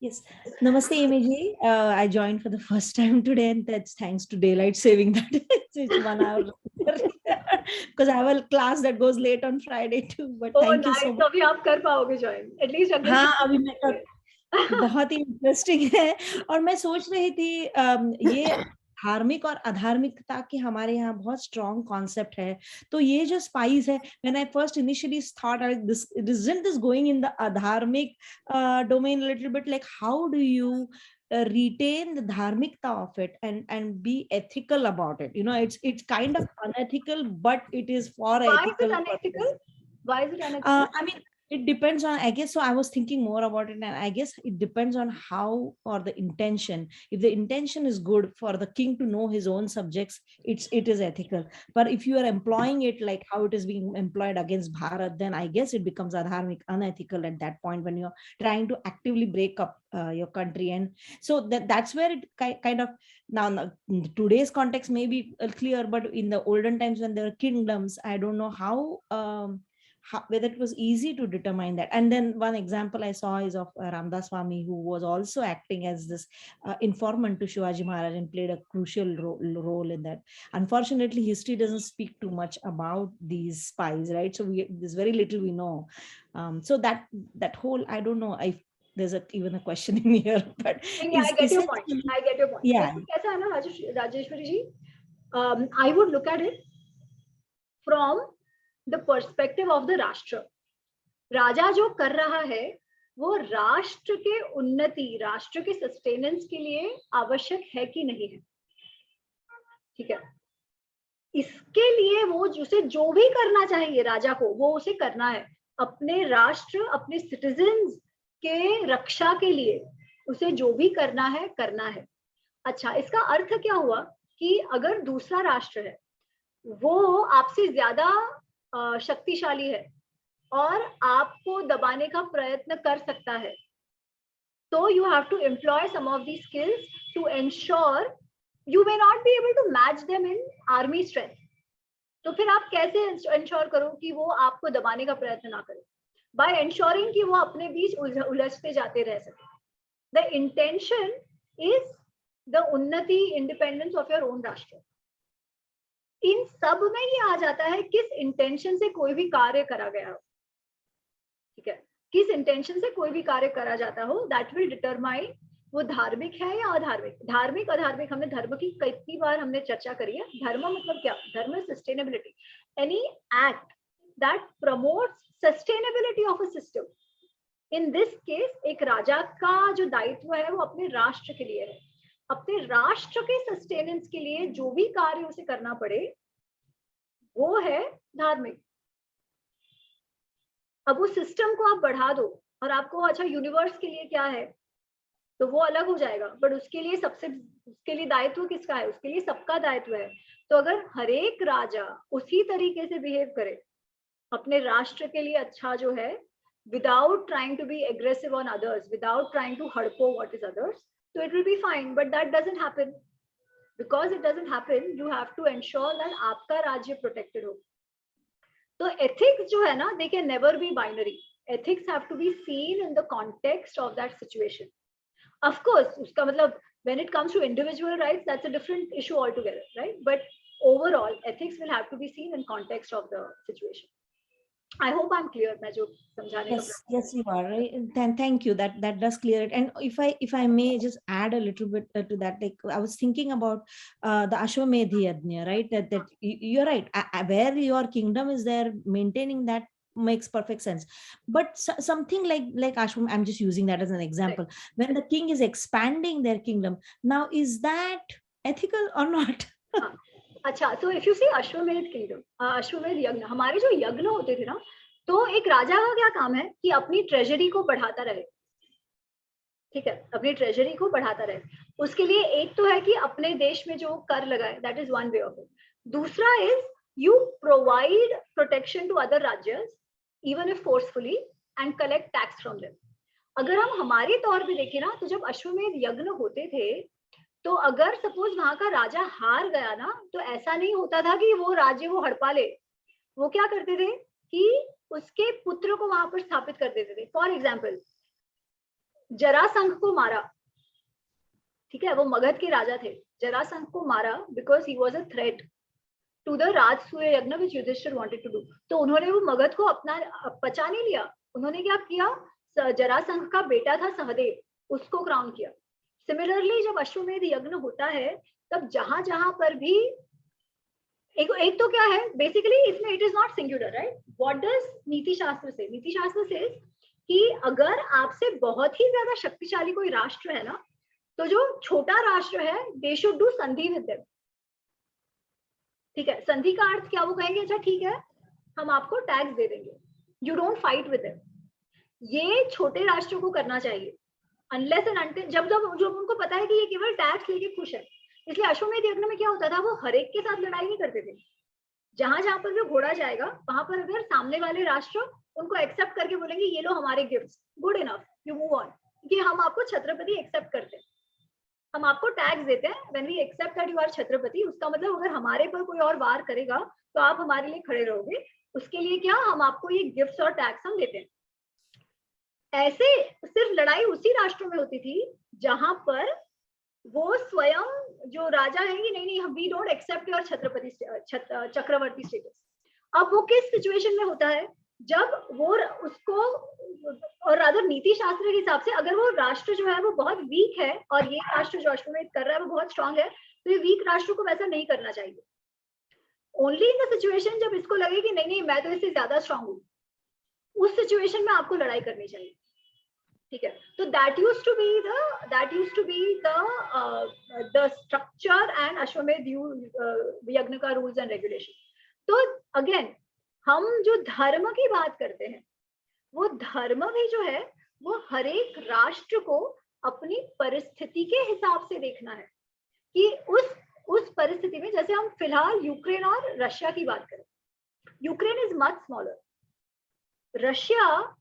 Yes. Namaste, Amy ji. I joined for the first time today, and that's thanks to daylight saving that. It's 1 hour. Because I have a class that goes late on Friday too. But thank you so much. तो अभी आप कर पाओगे join. At least अगर हाँ, अभी मैं बहुत ही इंटरेस्टिंग है. और मैं सोच रही थी ये धार्मिक और अधार्मिकता की हमारे यहाँ बहुत स्ट्रॉन्ग कॉन्सेप्ट है. तो ये जो स्पाइस है, when I first initially thought isn't this going in the adharmic domain a little bit, like how do you retain the dharmikta of it and be ethical about it? You know, it's kind of unethical, but it is for Why ethical. Is it unethical? Why is it unethical? I mean, it depends on, I guess, so I was thinking more about it, and I guess it depends on how, or the intention. If the intention is good for the king to know his own subjects, it is ethical. But if you are employing it like how it is being employed against Bharat, then I guess it becomes adharmic, unethical at that point, when you're trying to actively break up your country. And so that's where it kind of, now in today's context may be clear, but in the olden times when there were kingdoms, I don't know whether it was easy to determine that. And then one example I saw is of Ramdas Swami, who was also acting as this informant to Shivaji Maharaj and played a crucial role in that. Unfortunately, history doesn't speak too much about these spies, right? So there's very little we know. So that whole, I don't know if there's even a question in here, but I get your point. I get your point. Yeah. कैसा है ना राजेश्वरी जी, I would look at it from the perspective of the राष्ट्र. राजा जो कर रहा है वो राष्ट्र के उन्नति, राष्ट्र के सस्टेनेंस के लिए आवश्यक है कि नहीं है, ठीक है. इसके लिए वो उसे जो भी करना चाहिए राजा को, वो उसे करना है. अपने राष्ट्र, अपने सिटीजन्स के रक्षा के लिए उसे जो भी करना है करना है. अच्छा, इसका अर्थ क्या हुआ कि अगर दूसरा राष्ट्र है वो आपसे ज्यादा शक्तिशाली है और आपको दबाने का प्रयत्न कर सकता है, तो you have to employ some of these skills to ensure you may not be able to match them in army strength. तो फिर आप कैसे इंश्योर करो कि वो आपको दबाने का प्रयत्न ना करे? By ensuring कि वो अपने बीच उलझते जाते रह सके. The intention is the उन्नति, independence of your own राष्ट्र. इन सब में ये आ जाता है किस इंटेंशन से कोई भी कार्य करा गया हो, ठीक है. किस इंटेंशन से कोई भी कार्य करा जाता हो, दैट विल डिटरमाइन वो धार्मिक है या अधार्मिक. धार्मिक अधार्मिक, हमने धर्म की कितनी बार हमने चर्चा करी है. धर्म मतलब क्या? धर्म sustainability. Any act that promotes sustainability of a system. In this case एक राजा का जो दायित्व है वो अपने राष्ट्र के लिए है. अपने राष्ट्र के सस्टेनेंस के लिए जो भी कार्य उसे करना पड़े वो है धार्मिक. अब उस सिस्टम को आप बढ़ा दो और आपको अच्छा यूनिवर्स के लिए क्या है तो वो अलग हो जाएगा, बट उसके लिए दायित्व किसका है? उसके लिए सबका दायित्व है. तो अगर हर एक राजा उसी तरीके से बिहेव करे अपने राष्ट्र के लिए अच्छा जो है, without trying to be aggressive on others, without trying to हड़पो what is others, so it will be fine. But that doesn't happen. Because it doesn't happen, you have to ensure that आपका राज्य protected हो. तो ethics जो है ना, they can never be binary. Ethics have to be seen in the context of that situation. Of course, उसका मतलब when it comes to individual rights, that's a different issue altogether, right? But overall, ethics will have to be seen in context of the situation. I hope I'm clear. मैं जो समझाने का yes, you are right. Thank you. That does clear it. And if I may just add a little bit to that, like I was thinking about the Ashwamedh Yajna, right? That you're right. Where your kingdom is there, maintaining that makes perfect sense. But something like Ashwamedh, I'm just using that as an example. Right. When the king is expanding their kingdom, now is that ethical or not? अच्छा, so if you see अश्वमेध kingdom, अश्वमेध यज्ञ, हमारे जो यज्ञ होते थे ना, तो एक राजा का क्या काम है कि अपनी ट्रेजरी को बढ़ाता रहे, ठीक है, अपनी ट्रेजरी को बढ़ाता रहे. उसके लिए एक तो है कि अपने देश में जो कर लगाए, that is one way of it. दूसरा is you provide protection to other राज्यस even if forcefully and collect tax from them. अगर हम हमारे तौर पे देखें ना, तो जब अश्वमेध यज्ञ होते थे तो अगर सपोज वहां का राजा हार गया ना, तो ऐसा नहीं होता था कि वो राज्य वो हड़पा ले. वो क्या करते थे कि उसके पुत्र को वहां पर स्थापित कर देते थे. फॉर एग्जाम्पल, जरासंघ को मारा, ठीक है, वो मगध के राजा थे. जरासंघ को मारा because he was a threat to the Rajasuya yagya which Yudhishthir wanted to do. तो उन्होंने वो मगध को अपना पचा नहीं लिया. उन्होंने क्या किया, जरासंघ का बेटा था सहदेव, उसको क्राउन किया. सिमिलरली जब अश्वमेध यज्ञ होता है तब जहां जहां पर भी एक तो क्या है बेसिकली इसमें, it is not singular, right. What does नीति शास्त्र से? नीति शास्त्र से कि अगर आपसे बहुत ही ज्यादा शक्तिशाली कोई राष्ट्र है ना, तो जो छोटा राष्ट्र है दे शुड डू संधि विद देम, ठीक है. संधि का अर्थ क्या? वो कहेंगे अच्छा ठीक है हम आपको टैक्स दे देंगे, you don't fight with them. ये छोटे राष्ट्रों को करना चाहिए अनलेस एंड अनटिल जब उनको पता है कि ये केवल टैक्स लेके खुश है. इसलिए अश्वमेध यज्ञ में क्या होता था, वो हर एक के साथ लड़ाई नहीं करते थे. जहां जहां पर वो घोड़ा जाएगा वहां पर अगर सामने वाले राष्ट्र उनको एक्सेप्ट करके बोलेंगे ये लो हमारे gifts, good enough, you move on, कि हम आपको छत्रपति एक्सेप्ट करते हैं. हम आपको टैक्स देते हैं when we accept that you are Chhatrapati, उसका मतलब अगर हमारे पर कोई और वार करेगा तो आप हमारे लिए खड़े रहोगे, उसके लिए क्या हम आपको ये गिफ्ट्स और टैक्स हम देते हैं। ऐसे सिर्फ लड़ाई उसी राष्ट्रों में होती थी जहां पर वो स्वयं जो राजा है कि नहीं नहीं we don't accept your Chhatrapati Chakravarti status. अब वो किस सिचुएशन में होता है जब वो उसको, और रादर नीति शास्त्र के हिसाब से अगर वो राष्ट्र जो है वो बहुत वीक है और ये राष्ट्र जो अश्वमेध कर रहा है वो बहुत स्ट्रांग है, तो ये वीक राष्ट्र को वैसा नहीं करना चाहिए। ओनली इन द सिचुएशन जब इसको लगे कि नहीं नहीं मैं तो इससे ज्यादा स्ट्रांग हूँ, उस सिचुएशन में आपको लड़ाई करनी चाहिए। ठीक है, तो that used to be the structure and Ashvamedh yagya का रूल्स एंड रेगुलेशन। तो अगेन हम जो धर्म की बात करते हैं, वो धर्म भी जो है वो हर एक राष्ट्र को अपनी परिस्थिति के हिसाब से देखना है कि उस परिस्थिति में, जैसे हम फिलहाल यूक्रेन और रशिया की बात करें, Ukraine is much smaller, Russia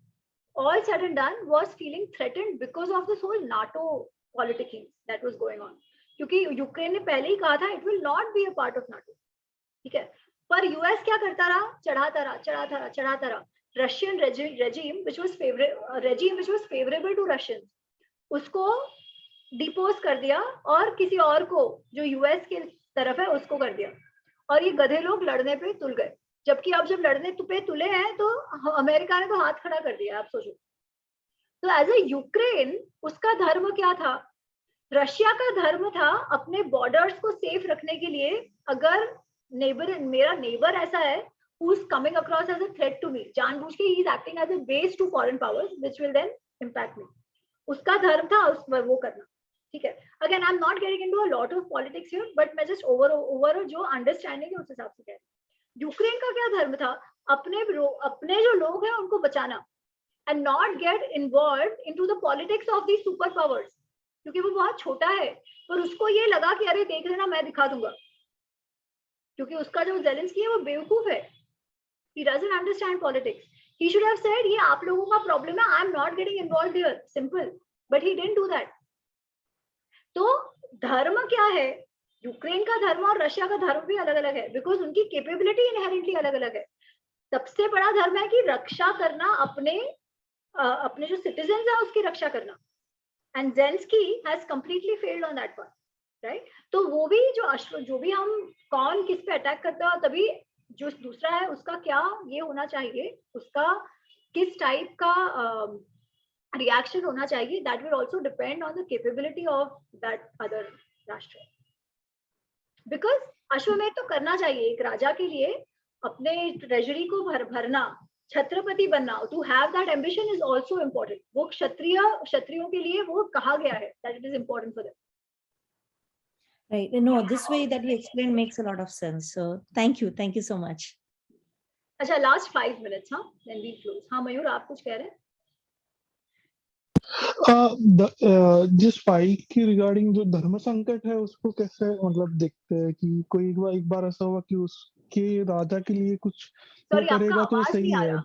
all said and done was feeling threatened because of this whole NATO politicking that was going on, क्योंकि यूक्रेन ने पहले ही कहा था it will not be a part of NATO। ठीक है, पर US क्या करता रहा, चढ़ाता रहा। Russian regime which was favorable to Russians, उसको डिपोज कर दिया और किसी और को जो यूएस के तरफ है उसको कर दिया, और ये गधे लोग लड़ने पे तुल गए। जबकि अब जब लड़ने पे तुले हैं तो अमेरिका ने तो हाथ खड़ा कर दिया, आप सोचो। तो एज ए यूक्रेन उसका धर्म क्या था, रशिया का धर्म था अपने बॉर्डर्स को सेफ रखने के लिए, अगर मेरा नेबर ऐसा है who is coming across as a threat to me, जानबूझ के he is acting as a base to foreign powers which will then impact me, उसका धर्म था वो करना। ठीक है, again I am not getting into a lot of politics here, but मैं जस्ट ओवरऑल जो अंडरस्टैंडिंग है उस हिसाब से कह रही हूँ। यूक्रेन का क्या धर्म था, अपने जो लोग हैं उनको बचाना, and not get involve into the politics of the super powers, क्योंकि वो बहुत छोटा है, पर उसको ये लगा कि अरे देख लेना मैं दिखा दूंगा, क्योंकि उसका जो ज़ेलेंस्की है वो बेवकूफ है, he doesn't understand politics, he should have said ये आप लोगों का प्रॉब्लम है, I am not getting involved here, simple, but he didn't do that। तो धर्म क्या है, यूक्रेन का धर्म और रशिया का धर्म भी अलग अलग है, बिकॉज उनकी कैपेबिलिटी इनहेरेंटली अलग अलग है। सबसे बड़ा धर्म है कि रक्षा करना, अपने जो सिटीजन है उसकी रक्षा करना, and Zelensky has completely failed on that part, right. तो वो भी जो भी हम कौन किस पे अटैक करता है, तभी जो दूसरा है उसका क्या ये होना चाहिए, उसका किस टाइप का रिएक्शन होना चाहिए, that will also depend on the capability of that other राष्ट्र। बिकॉज अश्वमेध तो करना चाहिए एक राजा के लिए, अपने ट्रेजरी को भरना, छत्रपति बनना, to have that ambition is also important. वो क्षत्रियों के लिए वो कहा गया है that it is important for them. Right. No, this way that you explained makes a lot of sense. So thank you so much. अच्छा, लास्ट 5 minutes, हाँ, then we close। हाँ मयूर, आप कुछ कह रहे हैं? जिस फाइट की रिगार्डिंग जो धर्म संकट है उसको कैसे मतलब देखते हैं कि कोई एक बार ऐसा हुआ कि उसके राजा के लिए कुछ वो करेगा तो सही है।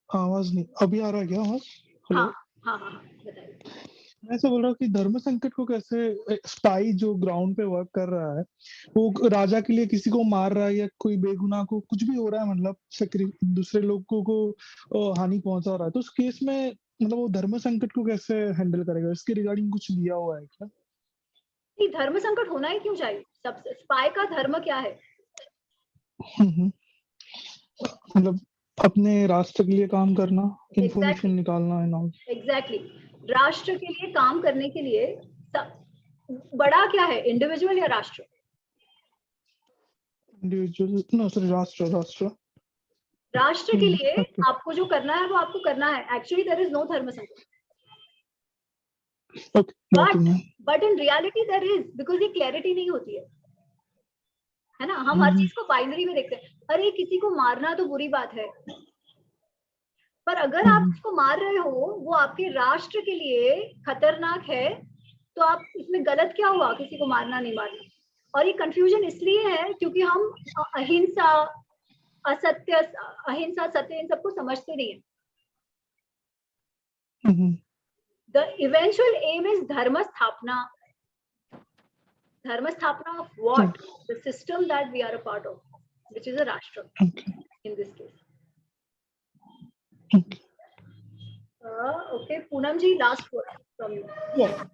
आवाज नहीं अभी आ रहा है क्या आवाज? हाँ हाँ हाँ बताइए। मैं ऐसा बोल रहा हूँ कि धर्म संकट को कैसे स्पाई जो ग्राउंड पे वर्क कर रहा है वो राजा के लिए किसी को मार रहा है या कोई बेगुनाह को कुछ भी हो रहा है, मतलब दूसरे लोगों को हानि पहुंचा रहा है, तो उस केस में मतलब वो धर्म संकट को कैसे हैंडल करेगा, इसके रिगार्डिंग कुछ दिया हुआ है क्या? नहीं, धर्म संकट होना ही क्यों चाहिए, सब स्पाई का धर्म क्या है? मतलब अपने राष्ट्र के लिए काम करना, इंफॉर्मेशन निकालना है ना। एग्जैक्टली, राष्ट्र के लिए काम करने के लिए बड़ा क्या है, इंडिविजुअल या राष्ट्र? इंडिविजुअल, नो सॉरी, राष्ट्र के लिए आपको जो करना है वो आपको करना है। Actually there is no dharma sankat, but in reality there is, because ये क्लैरिटी नहीं होती है ना। हम हर चीज को बाइनरी में देखते हैं, अरे किसी को मारना तो बुरी बात है, पर अगर आप उसको मार रहे हो वो आपके राष्ट्र के लिए खतरनाक है, तो आप इसमें गलत क्या हुआ, किसी को मारना नहीं मारना। और ये कंफ्यूजन इसलिए है क्योंकि हम अहिंसा, सत्य इन सबको समझते नहीं है। The eventual aim is dharma sthapna. Dharma sthapna of what? The system that we are a part of, which is a rashtra in this case. Okay, Poonam ji, last word from you. Yes.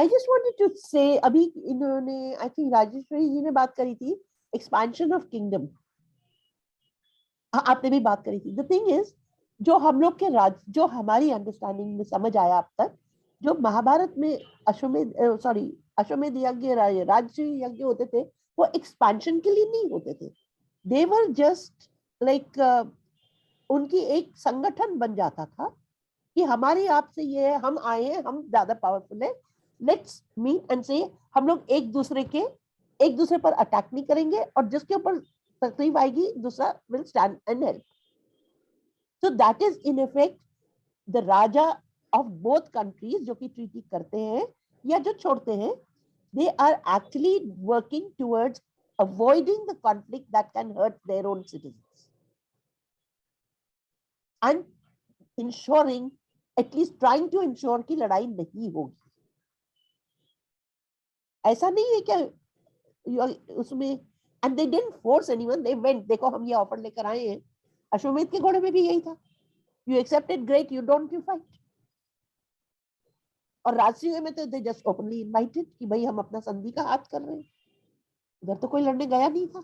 I just wanted to say, अभी इन्होंने I think Rajeshwari जी ने बात करी थी expansion of kingdom. आपने भी बात करी थी. The thing is, जो हम लोग के जो हमारी अंडरस्टैंडिंग में समझ आया अब तक, जो महाभारत में अश्वमेध यज्ञ राज्य यज्ञ होते थे, वो एक्सपेंशन के लिए नहीं होते थे. They were just like उनकी एक संगठन बन जाता था कि हमारी आपसे ये है, हम आए हैं, हम ज्यादा पावरफुल है, लेट्स मीट एंड से हम लोग एक दूसरे पर अटैक नहीं करेंगे और जिसके ऊपर तकलीफ आएगी दूसरा will stand and help. So that is in effect the raja of both countries जो कि ट्रीटी करते हैं या जो छोड़ते हैं, they are actually working towards avoiding the conflict that can hurt their own citizens and ensuring, at least trying to ensure कि लड़ाई नहीं होगी. ऐसा नहीं है क्या उसमें, and they didn't force anyone, they went. देखो हम ये ऑफर लेकर आए हैं. अश्वमेध के घोड़े में भी यही था, you accepted, great, you don't you fight. और राजसूय में तो दे जस्ट ओपनली इनवाइटेड कि भाई हम अपना संधि का हाथ कर रहे हैं. उधर तो कोई लड़ने गया नहीं था.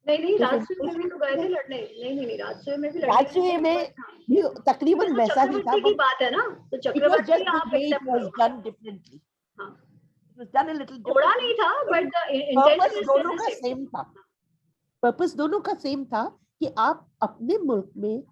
नहीं, राजसूय में भी तो गए थे लड़ने. नहीं, राजसूय में भी राजसूय में भी तकरीबन वैसा ही था. की बात है ना, तो चक्रवर्ती आप एक्सेप्ट डन डिफरेंटली. हां, it was done a little थोड़ा नहीं था, बट द इंटेंशन दोनों का सेम था. पर्पस दोनों का सेम था कि आप अपने मुल्क में,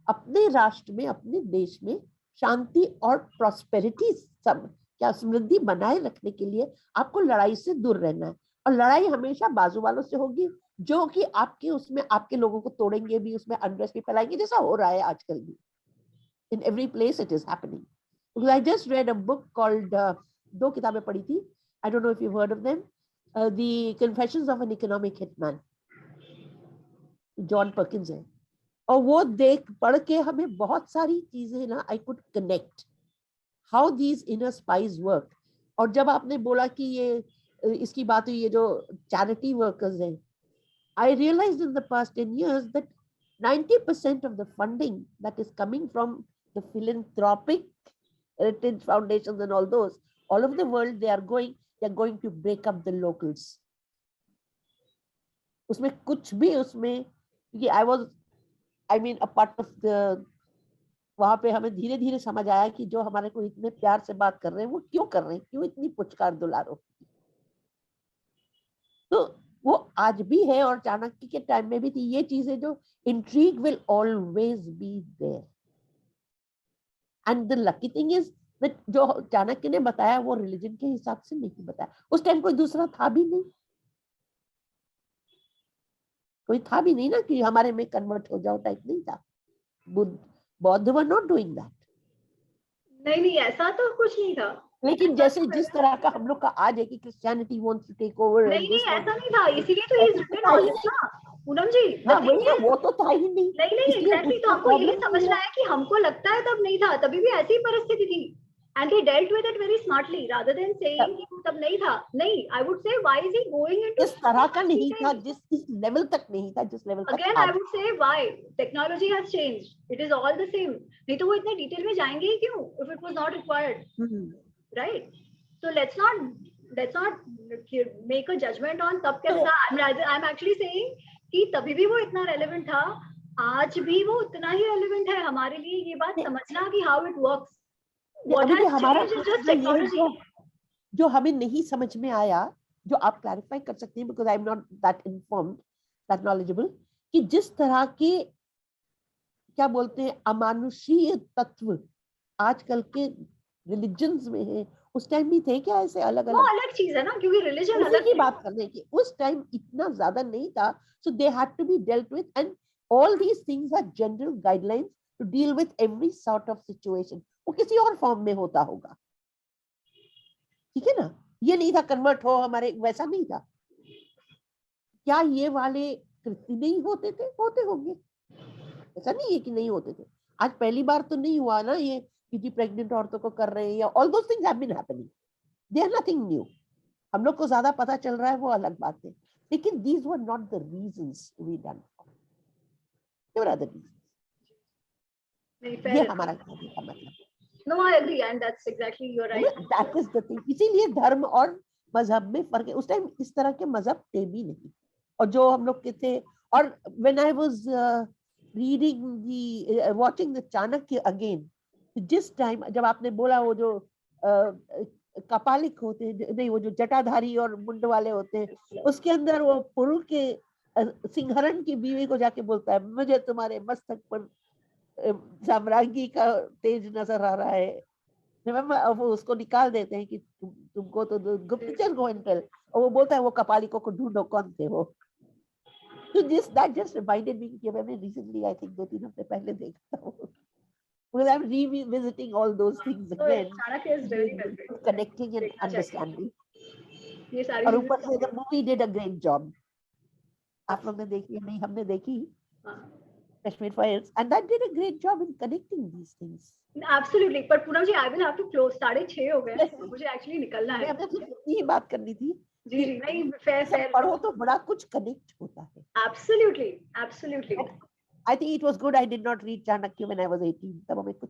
अपने राष्ट्र में, अपने देश में शांति और प्रॉस्पेरिटी, सब क्या समृद्धि बनाए रखने के लिए आपको लड़ाई से दूर रहना है. और लड़ाई हमेशा बाजू वालों से होगी जो कि आपके उसमें आपके लोगों को तोड़ेंगे भी, उसमें अनरेस्ट भी फैलाएंगे, जैसा हो रहा है आजकल भी. In every place it is happening. Because I just red a book called, 2 किताबें पढ़ी थी, I don't know if you heard of them, the confessions of an economic hitman, John Perkins है. और वो पढ़ के हमें बहुत सारी चीजें ना, I could connect how these inner spice work. और जब आपने बोला कि ये इसकी बात हुई, ये जो चैरिटी वर्कर्स हैं, I realized in the past 10 years that 90% of the funding that is coming from the philanthropic heritage foundations and all those, all over the world, they are going to break up the locals. उसमें कुछ भी उसमें, I mean a part of the, वहां पे हमें धीरे धीरे समझ आया कि जो हमारे को इतने प्यार से बात कर रहे हैं वो क्यों कर रहे हैं, क्यों इतनी पुचकार दुलारो. तो वो आज भी है और चाणक्य के टाइम में भी थी. ये चीजें जो intrigue will always be there. And the lucky thing is that जो चाणक्य ने बताया वो रिलीजन के हिसाब से नहीं बताया. उस टाइम कोई दूसरा था भी नहीं, कोई था भी नहीं ना कि हमारे में कन्वर्ट हो जाओ टाइप नहीं था. बौद्ध वर नॉट डूइंग दैट. नहीं, ऐसा तो कुछ नहीं था. लेकिन जैसे जिस तरह का हम लोग का आज है कि Christianity wants to take over, नहीं ऐसा नहीं था. इसीलिए तो इज रिटन ऑल दिस ना पूनम जी. वो तो था ही नहीं. नहीं एग्जैक्टली. तो हमको यही समझना है कि हमको लगता है तब नहीं था, तभी भी ऐसी परिस्थिति थी. And he dealt with it very smartly rather than saying कि तब नहीं था. नहीं, I would say why is he going into इस तरह का नहीं था, जिस लेवल तक नहीं था, जिस लेवल तक. Again I would say why technology has changed. It is all the same. नहीं तो वो इतने डिटेल में जाएंगे ही क्यों if it was not required, right? So let's not make a judgment on तब कैसा था. I'm actually saying कि तभी भी वो इतना relevant था, आज भी वो उतना ही relevant है हमारे लिए. ये बात समझना कि how it works. हमारा जो हमें नहीं समझ में आया, जो आप क्लैरिफाई कर सकते हैं, because I am not that informed, that knowledgeable, कि जिस तरह के क्या बोलते हैं अमानुषीय तत्व आजकल के रिलीजन्स में है, उस टाइम भी थे क्या ऐसे अलग अलग? वो अलग चीज है ना, क्योंकि रिलीजन अलग की बात करने की उस टाइम इतना ज्यादा नहीं था. So they had to be dealt with, and all these things are general guidelines to deal with every sort of situation. वो किसी और फॉर्म में होता होगा, ठीक है ना. ये नहीं था कन्वर्ट हो हमारे, वैसा नहीं था. क्या ये वाले कृत्य नहीं होते थे? होते होंगे, ऐसा नहीं है कि नहीं होते थे. आज पहली बार तो नहीं हुआ ना ये कि जी प्रेग्नेंट औरतों को कर रहे हैं, या all those things have been happening, they are nothing new. हम लोग को ज्यादा पता चल रहा है वो अलग बात है, लेकिन these were not the reasons to be done, there are the reasons. नहीं, ये fair enough. हमारा कहने का मतलब है। No, I agree, and that's exactly, you're right. That is the thing. इसीलिए धर्म और मजहब में फर्क है। उस टाइम इस तरह के मजहब थे भी नहीं, और जो हम लोग के थे, और when I was watching the Chanakya again, जिस टाइम जब आपने बोला वो जो कपालिक होते हैं, नहीं वो जो जटाधारी और मुंड वाले होते हैं, उसके अंदर वो पुरु के सिंहरण की बीवी को जाके बोलता है, मुझे तुम्हारे मस्तक पर साम्राज्ञी का तेज नजर आ रहा है। Remember, अब वो उसको निकाल देते हैं कि तुमको तो गुप्तचर गो एंड टेल, और वो बोलता है वो कपालिकों को ढूंढो कौन थे वो। तो that just reminded me कि मैंने recently, I think 2-3 हफ्ते पहले देखा था वो, because I'm revisiting all those things So again, Chanakya is really well written. connecting and देखना चाहिए। understanding, ये सारी और चीजें ऊपर से the movie did a great job। आप लोग ने देखी नहीं, हमने देखी हाँ, Kashmir Files, and that did a great job in connecting these things। absolutely। पर पूनम जी, I will have to close, 6:30 हो गए, Yes। मुझे एक्चुअली निकलना है। हमने सिर्फ इतनी ही बात करनी थी जी जी, नहीं, fair सब fair, पढ़ो तो बड़ा कुछ कनेक्ट होता है। absolutely absolutely। I think it was good I did not read Chanakya when I was 18, तब हमें कुछ